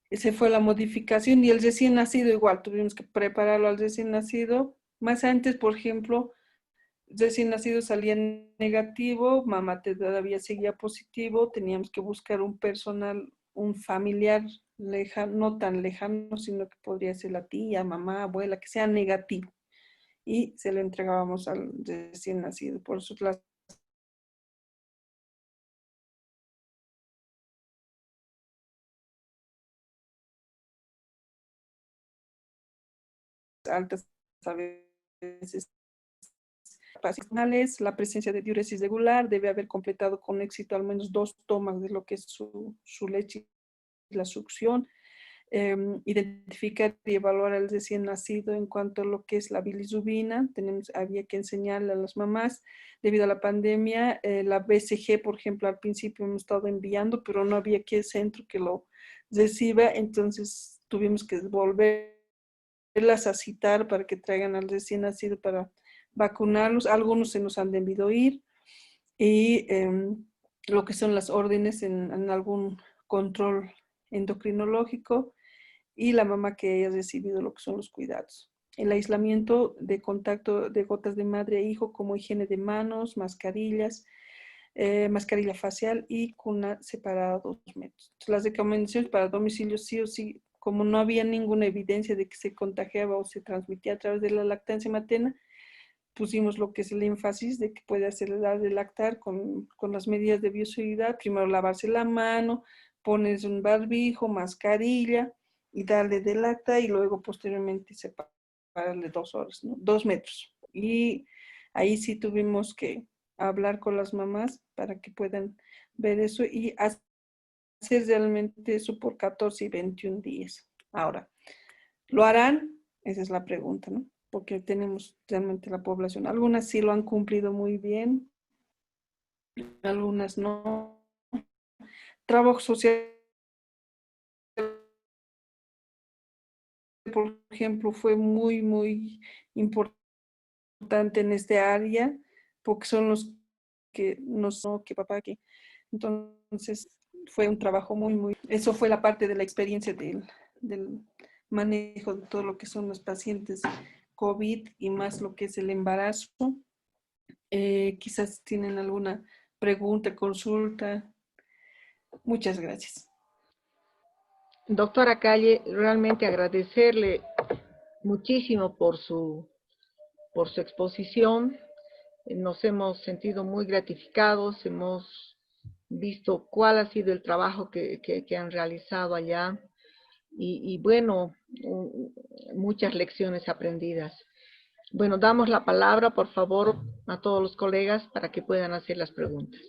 Esa fue la modificación y el recién nacido igual, tuvimos que prepararlo al recién nacido. Más antes, por ejemplo, recién nacido salía negativo, mamá todavía seguía positivo, teníamos que buscar un personal, un familiar lejano, no tan lejano, sino que podría ser la tía, mamá, abuela, que sea negativo. Y se lo entregábamos al recién nacido. Por eso las altas a veces pacientes, la presencia de diuresis regular, debe haber completado con éxito al menos 2 tomas de lo que es su leche y la succión. Identificar y evaluar al recién nacido en cuanto a lo que es la bilirrubina. Había que enseñarle a las mamás, debido a la pandemia, la BCG, por ejemplo, al principio hemos estado enviando, pero no había que centro que lo reciba, entonces tuvimos que volverlas a citar para que traigan al recién nacido para vacunarlos. Algunos se nos han debido ir y lo que son las órdenes en algún control endocrinológico y la mamá que haya recibido lo que son los cuidados. El aislamiento de contacto de gotas de madre a hijo como higiene de manos, mascarillas, mascarilla facial y cuna separada 2 metros. Las recomendaciones para domicilio sí o sí, como no había ninguna evidencia de que se contagiaba o se transmitía a través de la lactancia materna, pusimos lo que es el énfasis de que puede acelerar de lactar con las medidas de bioseguridad. Primero lavarse la mano, pones un barbijo, mascarilla y darle de lacta y luego posteriormente separarle 2 horas, ¿no? 2 metros. Y ahí sí tuvimos que hablar con las mamás para que puedan ver eso y hacer realmente eso por 14 y 21 días. Ahora, ¿lo harán? Esa es la pregunta, ¿no? Porque tenemos realmente la población. Algunas sí lo han cumplido muy bien, algunas no. Trabajo social, por ejemplo, fue muy, muy importante en este área, porque son los que nos, no, que papá, que. Entonces, fue un trabajo muy, muy. Eso fue la parte de la experiencia del manejo de todo lo que son los pacientes COVID y más lo que es el embarazo. Quizás tienen alguna pregunta, consulta. Muchas gracias. Doctora Calle, realmente agradecerle muchísimo por su exposición. Nos hemos sentido muy gratificados, hemos visto cuál ha sido el trabajo que han realizado allá y bueno, muchas lecciones aprendidas. Bueno, damos la palabra, por favor, a todos los colegas para que puedan hacer las preguntas.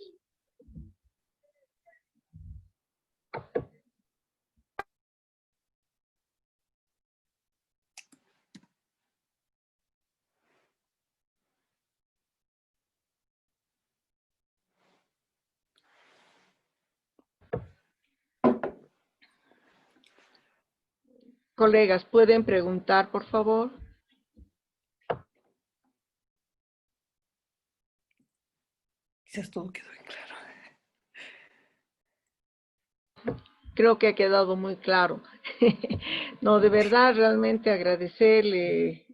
Colegas, ¿pueden preguntar, por favor? Quizás todo quedó claro. Creo que ha quedado muy claro. No, de verdad, realmente agradecerle,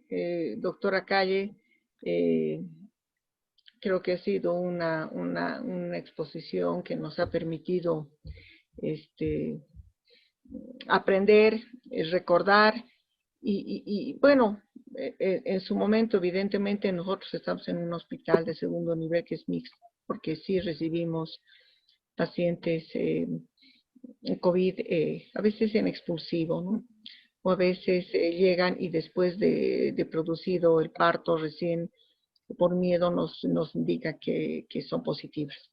doctora Calle. Creo que ha sido una exposición que nos ha permitido este, aprender, recordar bueno, en su momento evidentemente nosotros estamos en un hospital de segundo nivel que es mixto, porque sí recibimos pacientes COVID, a veces en expulsivo, ¿no? O a veces llegan y después de producido el parto recién por miedo nos indica que son positivas.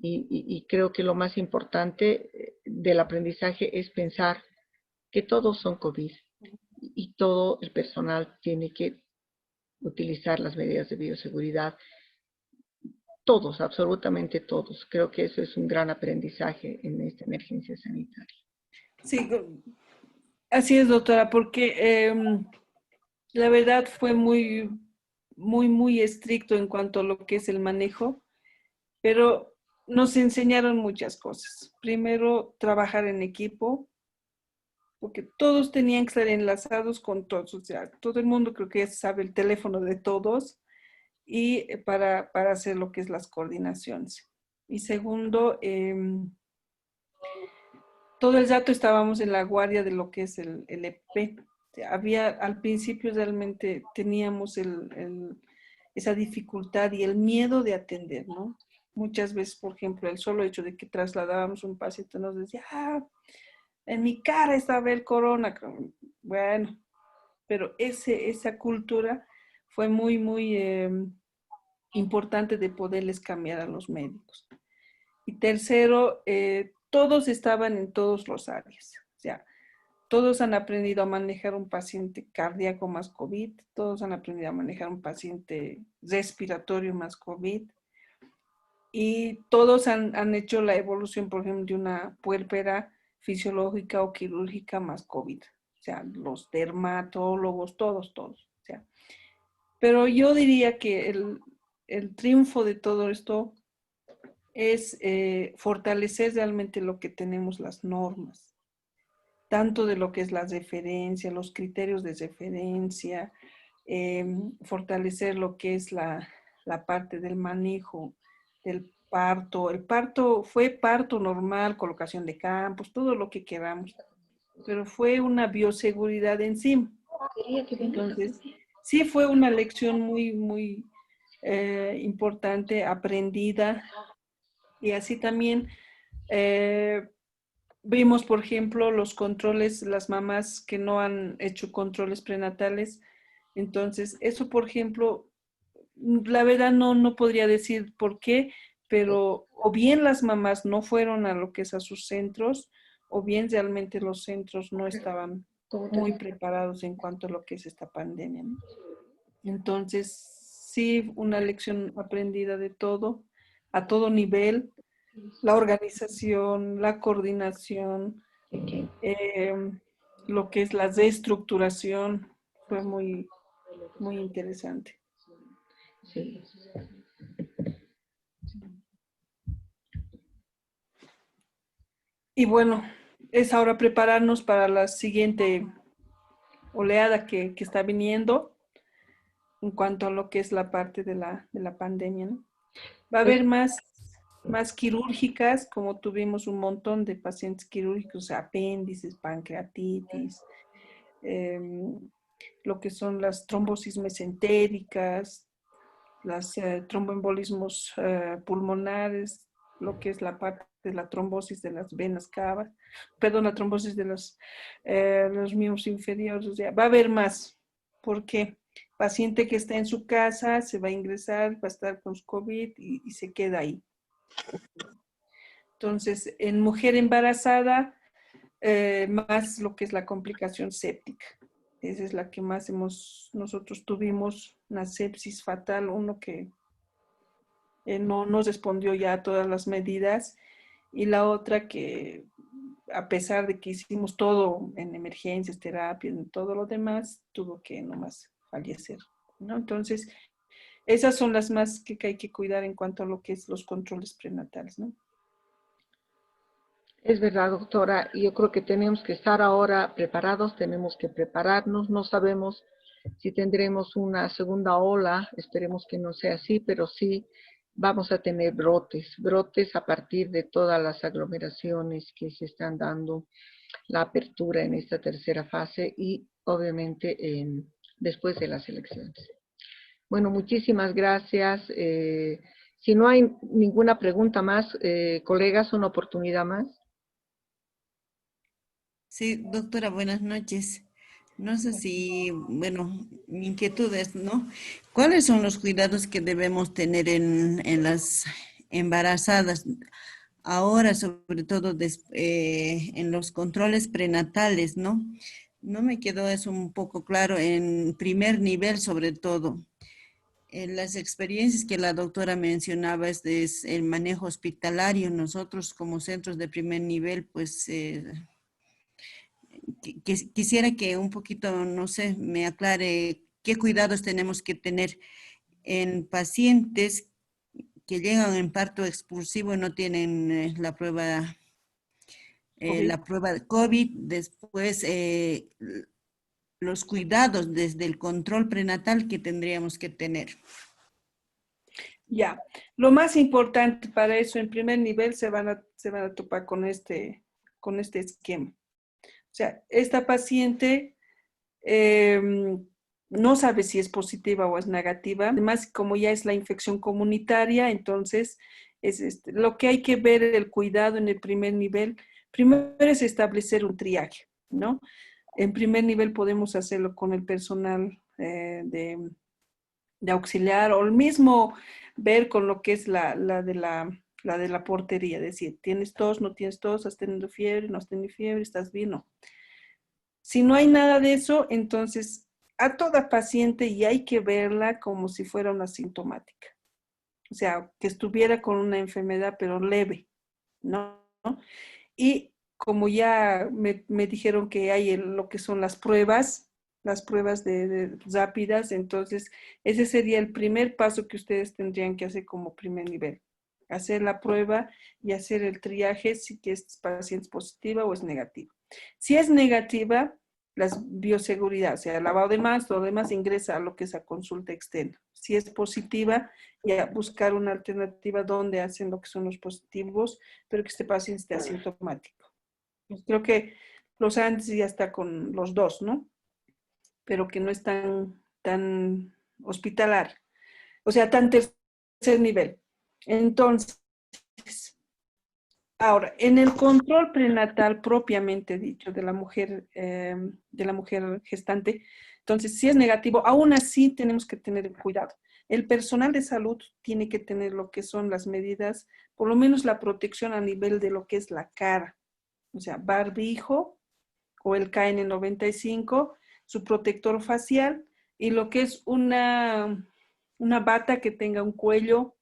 Y creo que lo más importante del aprendizaje es pensar que todos son COVID y todo el personal tiene que utilizar las medidas de bioseguridad. todos, absolutamente todos. Creo que eso es un gran aprendizaje en esta emergencia sanitaria. Sí, así es, doctora, porque la verdad fue muy estricto en cuanto a lo que es el manejo, pero nos enseñaron muchas cosas. Primero, trabajar en equipo, porque todos tenían que estar enlazados con todos, o sea, todo el mundo creo que ya sabe el teléfono de todos y para hacer lo que es las coordinaciones. Y segundo, todo el rato estábamos en la guardia de lo que es el EP. O sea, había, al principio realmente teníamos esa dificultad y el miedo de atender, ¿no? Muchas veces, por ejemplo, el solo hecho de que trasladábamos un paciente nos decía, ah, en mi cara estaba el corona. Bueno, pero esa cultura fue muy importante de poderles cambiar a los médicos. Y tercero, todos estaban en todos los áreas. O sea, todos han aprendido a manejar un paciente cardíaco más COVID, todos han aprendido a manejar un paciente respiratorio más COVID y todos han hecho la evolución, por ejemplo, de una puérpera fisiológica o quirúrgica más COVID. O sea, los dermatólogos, todos. O sea, pero yo diría que el triunfo de todo esto es fortalecer realmente lo que tenemos, las normas, tanto de lo que es la referencia, los criterios de referencia, fortalecer lo que es la parte del manejo del parto. El parto fue parto normal, colocación de campos, todo lo que queramos, pero fue una bioseguridad en sí. Entonces, sí fue una lección muy importante, aprendida, y así también vimos, por ejemplo, los controles, las mamás que no han hecho controles prenatales. Entonces, eso, por ejemplo, la verdad no podría decir por qué, pero o bien las mamás no fueron a lo que es a sus centros, o bien realmente los centros no estaban muy preparados en cuanto a lo que es esta pandemia, ¿no? Entonces, sí, una lección aprendida de todo, a todo nivel, la organización, la coordinación, eh, lo que es la reestructuración, fue muy interesante. Sí. Y bueno, es ahora prepararnos para la siguiente oleada que está viniendo en cuanto a lo que es la parte de la pandemia, ¿no? Va a haber más quirúrgicas, como tuvimos un montón de pacientes quirúrgicos, apéndices, pancreatitis, lo que son las trombosis mesentéricas, las tromboembolismos pulmonares, lo que es la parte de la trombosis de las venas cavas, perdón, la trombosis de los miembros inferiores. O sea, va a haber más, porque paciente que está en su casa se va a ingresar, va a estar con COVID y se queda ahí. Entonces, en mujer embarazada, más lo que es la complicación séptica. Esa es la que más nosotros tuvimos, una sepsis fatal, uno que no nos respondió ya a todas las medidas, y la otra que a pesar de que hicimos todo en emergencias, terapias, en todo lo demás, tuvo que nomás fallecer, ¿no? Entonces, esas son las más que hay que cuidar en cuanto a lo que es los controles prenatales, ¿no? Es verdad, doctora. Yo creo que tenemos que estar ahora preparados, tenemos que prepararnos. No sabemos si tendremos una segunda ola, esperemos que no sea así, pero sí vamos a tener brotes a partir de todas las aglomeraciones que se están dando, la apertura en esta tercera fase y obviamente después de las elecciones. Bueno, muchísimas gracias. Si no hay ninguna pregunta más, colegas, una oportunidad más. Sí, doctora, buenas noches. No sé si, bueno, mi inquietud es, ¿no? ¿Cuáles son los cuidados que debemos tener en las embarazadas? Ahora, sobre todo en los controles prenatales, ¿no? No me quedó eso un poco claro en primer nivel, sobre todo. Las experiencias que la doctora mencionaba es el manejo hospitalario. Nosotros como centros de primer nivel, pues quisiera que un poquito, no sé, me aclare qué cuidados tenemos que tener en pacientes que llegan en parto expulsivo y no tienen COVID. la prueba de COVID. Después, los cuidados desde el control prenatal que tendríamos que tener. Ya, lo más importante para eso en primer nivel se van a topar con este esquema. O sea, esta paciente no sabe si es positiva o es negativa. Además, como ya es la infección comunitaria, entonces lo que hay que ver el cuidado en el primer nivel. Primero es establecer un triaje, ¿no? En primer nivel podemos hacerlo con el personal de auxiliar o el mismo ver con lo que es la de la portería, es decir, tienes tos, no tienes tos, has tenido fiebre, no has tenido fiebre, estás bien, no. Si no hay nada de eso, entonces a toda paciente y hay que verla como si fuera una sintomática. O sea, que estuviera con una enfermedad pero leve, ¿no? Y como ya me dijeron que hay lo que son las pruebas de rápidas, entonces ese sería el primer paso que ustedes tendrían que hacer como primer nivel. Hacer la prueba y hacer el triaje si que es paciente positiva o es negativa. Si es negativa, las bioseguridad, o sea, lavado de manos, todo lo demás ingresa a lo que es a consulta externa. Si es positiva, ya buscar una alternativa donde hacen lo que son los positivos, pero que este paciente esté asintomático. Pues creo que los antes ya está con los dos, ¿no? Pero que no es tan hospitalar, o sea, tan tercer nivel. Entonces, ahora, en el control prenatal propiamente dicho de la mujer gestante, entonces, si es negativo, aún así tenemos que tener cuidado. El personal de salud tiene que tener lo que son las medidas, por lo menos la protección a nivel de lo que es la cara, o sea, barbijo o el KN95, su protector facial y lo que es una bata que tenga un cuello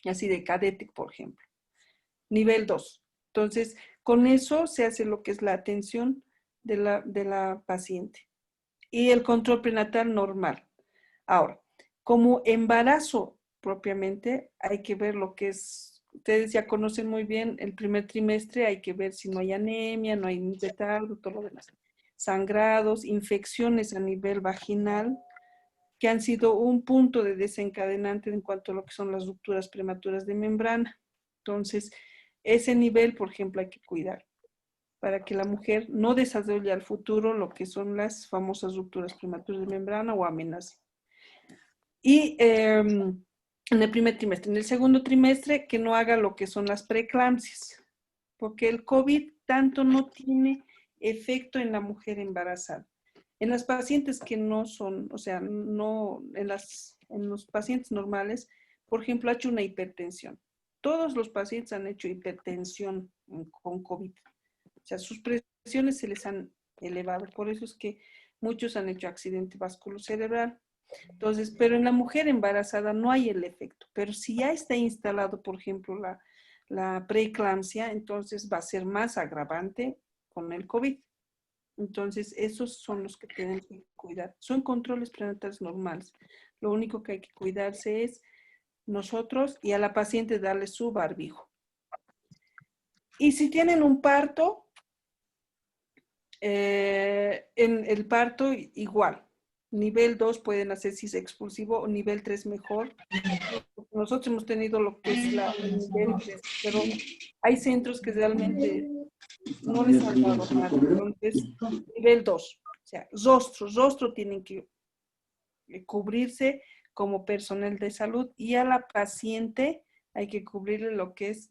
así de cadete, por ejemplo. Nivel 2. Entonces, con eso se hace lo que es la atención de la paciente y el control prenatal normal. Ahora, como embarazo propiamente, hay que ver lo que es, ustedes ya conocen muy bien el primer trimestre, hay que ver si no hay anemia, no hay retardo, todo lo demás. Sangrados, infecciones a nivel vaginal, que han sido un punto de desencadenante en cuanto a lo que son las rupturas prematuras de membrana. Entonces, ese nivel, por ejemplo, hay que cuidar para que la mujer no desarrolle al futuro lo que son las famosas rupturas prematuras de membrana o amenazas. Y en el primer trimestre. En el segundo trimestre, que no haga lo que son las preeclampsias, porque el COVID tanto no tiene efecto en la mujer embarazada. En las pacientes que no son, o sea, no, en los pacientes normales, por ejemplo, ha hecho una hipertensión. Todos los pacientes han hecho hipertensión con COVID. O sea, sus presiones se les han elevado. Por eso es que muchos han hecho accidente vasculocerebral. Entonces, pero en la mujer embarazada no hay el efecto. Pero si ya está instalado, por ejemplo, la preeclampsia, entonces va a ser más agravante con el COVID. Entonces, esos son los que tienen que cuidar. Son controles prenatales normales. Lo único que hay que cuidarse es nosotros y a la paciente darle su barbijo. Y si tienen un parto, en el parto igual. Nivel 2 pueden hacer cis expulsivo o nivel 3 mejor. Nosotros hemos tenido lo que es el nivel 3, pero hay centros que realmente no les han dado nada. Entonces, nivel 2. O sea, rostro tienen que cubrirse como personal de salud y a la paciente hay que cubrirle lo que es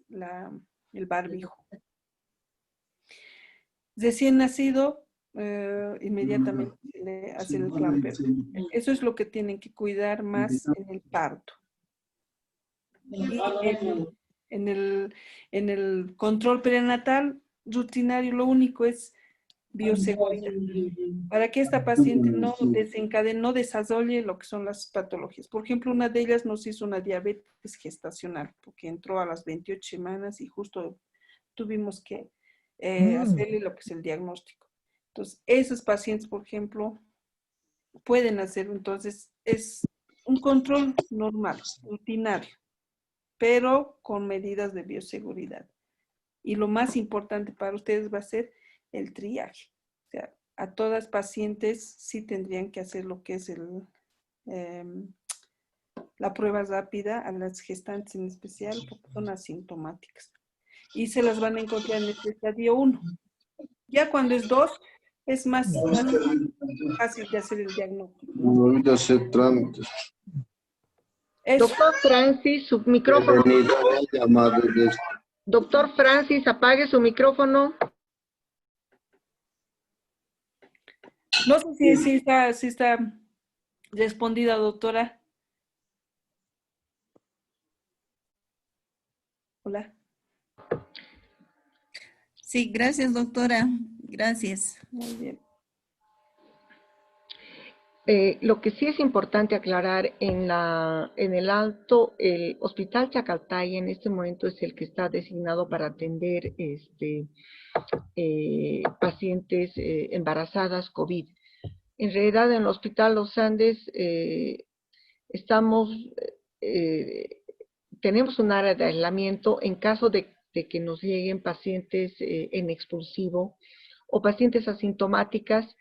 el barbijo. Recién nacido, inmediatamente se le hace el clampeo. Eso es lo que tienen que cuidar más en el parto. Y en el control prenatal rutinario, lo único es bioseguridad, para que esta paciente no desencadene, no desarrolle lo que son las patologías. Por ejemplo, una de ellas nos hizo una diabetes gestacional, porque entró a las 28 semanas y justo tuvimos que hacerle lo que es el diagnóstico. Entonces, esos pacientes, por ejemplo, pueden hacer, entonces, es un control normal, rutinario, pero con medidas de bioseguridad. Y lo más importante para ustedes va a ser el triaje. O sea, a todas pacientes sí tendrían que hacer lo que es la prueba rápida, a las gestantes en especial, porque son asintomáticas. Y se las van a encontrar en este estadio 1. Ya cuando es 2, es más fácil de hacer el diagnóstico, ¿no? Ahorita hacer trámites. Doctor Francis, su micrófono. Doctor Francis, apague su micrófono. No sé si está respondida, doctora. Hola. Sí, gracias, doctora. Gracias. Muy bien. Lo que sí es importante aclarar el Hospital Chacaltaya en este momento es el que está designado para atender pacientes embarazadas COVID. En realidad, en el Hospital Los Andes tenemos un área de aislamiento en caso de que nos lleguen pacientes en expulsivo o pacientes asintomáticas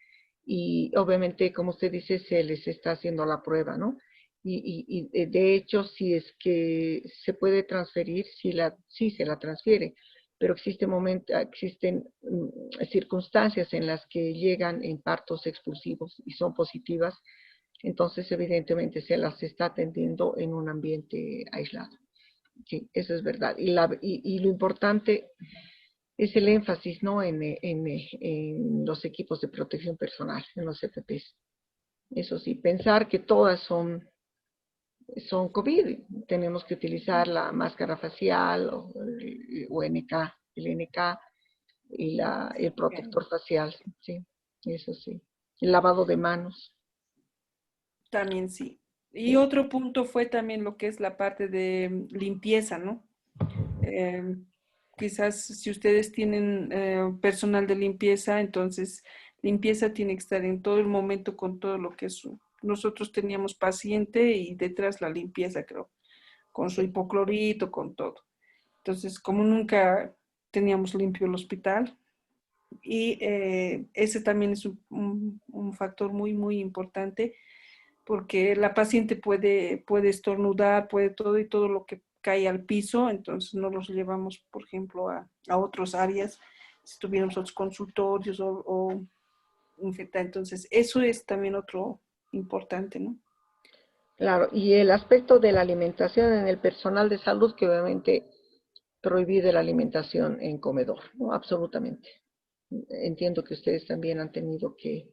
y obviamente, como usted dice, se les está haciendo la prueba, ¿no? Y de hecho, si es que se puede transferir, sí se la transfiere, pero existen circunstancias en las que llegan en partos expulsivos y son positivas, entonces evidentemente se las está atendiendo en un ambiente aislado. Sí, eso es verdad. Y lo importante es el énfasis, ¿no? En los equipos de protección personal, en los EPPs. Eso sí, pensar que todas son COVID. Tenemos que utilizar la máscara facial o el NK y el protector facial, sí, eso sí. El lavado de manos. También sí. Y otro punto fue también lo que es la parte de limpieza, ¿no? Quizás si ustedes tienen personal de limpieza, entonces limpieza tiene que estar en todo el momento con todo lo que es nosotros teníamos paciente y detrás la limpieza, creo, con su hipoclorito, con todo. Entonces, como nunca teníamos limpio el hospital, y ese también es un factor muy, muy importante, porque la paciente puede estornudar, puede todo y todo lo que cae al piso, entonces no los llevamos, por ejemplo, a otras áreas, si tuviéramos otros consultorios o infectar. Entonces, eso es también otro importante, ¿no? Claro, y el aspecto de la alimentación en el personal de salud, que obviamente prohíbe la alimentación en comedor, ¿no? Absolutamente. Entiendo que ustedes también han tenido que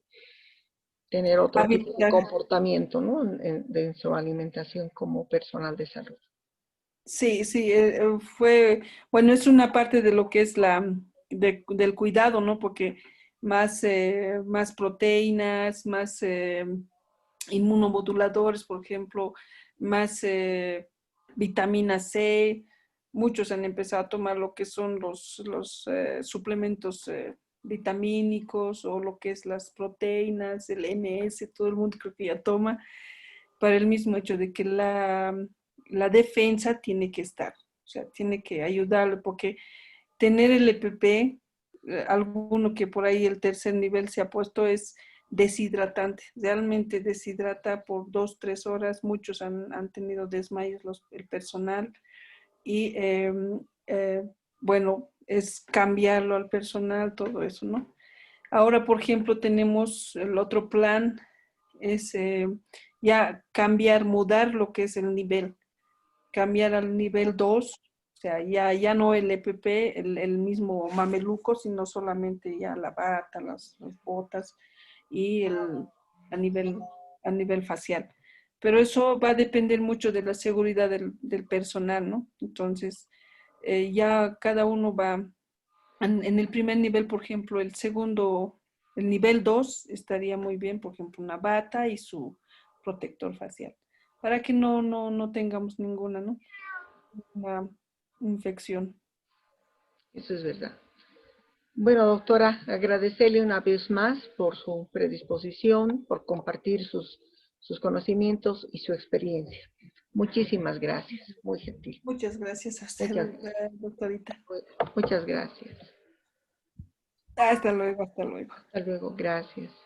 tener otro tipo de comportamiento, ¿no? En su alimentación como personal de salud. Sí, sí, bueno, es una parte de lo que es del cuidado, ¿no? Porque más proteínas, más inmunomoduladores, por ejemplo, más vitamina C. Muchos han empezado a tomar lo que son los suplementos vitamínicos o lo que es las proteínas, el MS, todo el mundo creo que ya toma, para el mismo hecho de que la defensa tiene que estar, o sea, tiene que ayudarle, porque tener el EPP, alguno que por ahí el tercer nivel se ha puesto, es deshidratante, realmente deshidrata por 2, 3 horas, muchos han tenido desmayos el personal y bueno, es cambiarlo al personal, todo eso, ¿no? Ahora, por ejemplo, tenemos el otro plan, es ya cambiar, mudar lo que es el nivel, cambiar al nivel 2, o sea, ya no el EPP, el mismo mameluco, sino solamente ya la bata, las botas y a nivel facial. Pero eso va a depender mucho de la seguridad del personal, ¿no? Entonces, ya cada uno va, en el primer nivel, por ejemplo, el segundo El nivel 2 estaría muy bien, por ejemplo, una bata y su protector facial, para que no tengamos ninguna, ¿no? Una infección. Eso es verdad. Bueno, doctora, agradecerle una vez más por su predisposición, por compartir sus conocimientos y su experiencia. Muchísimas gracias, muy gentil. Muchas gracias. Hasta Muchas, luego, doctorita. muchas gracias. Hasta luego, hasta luego. Hasta luego, gracias.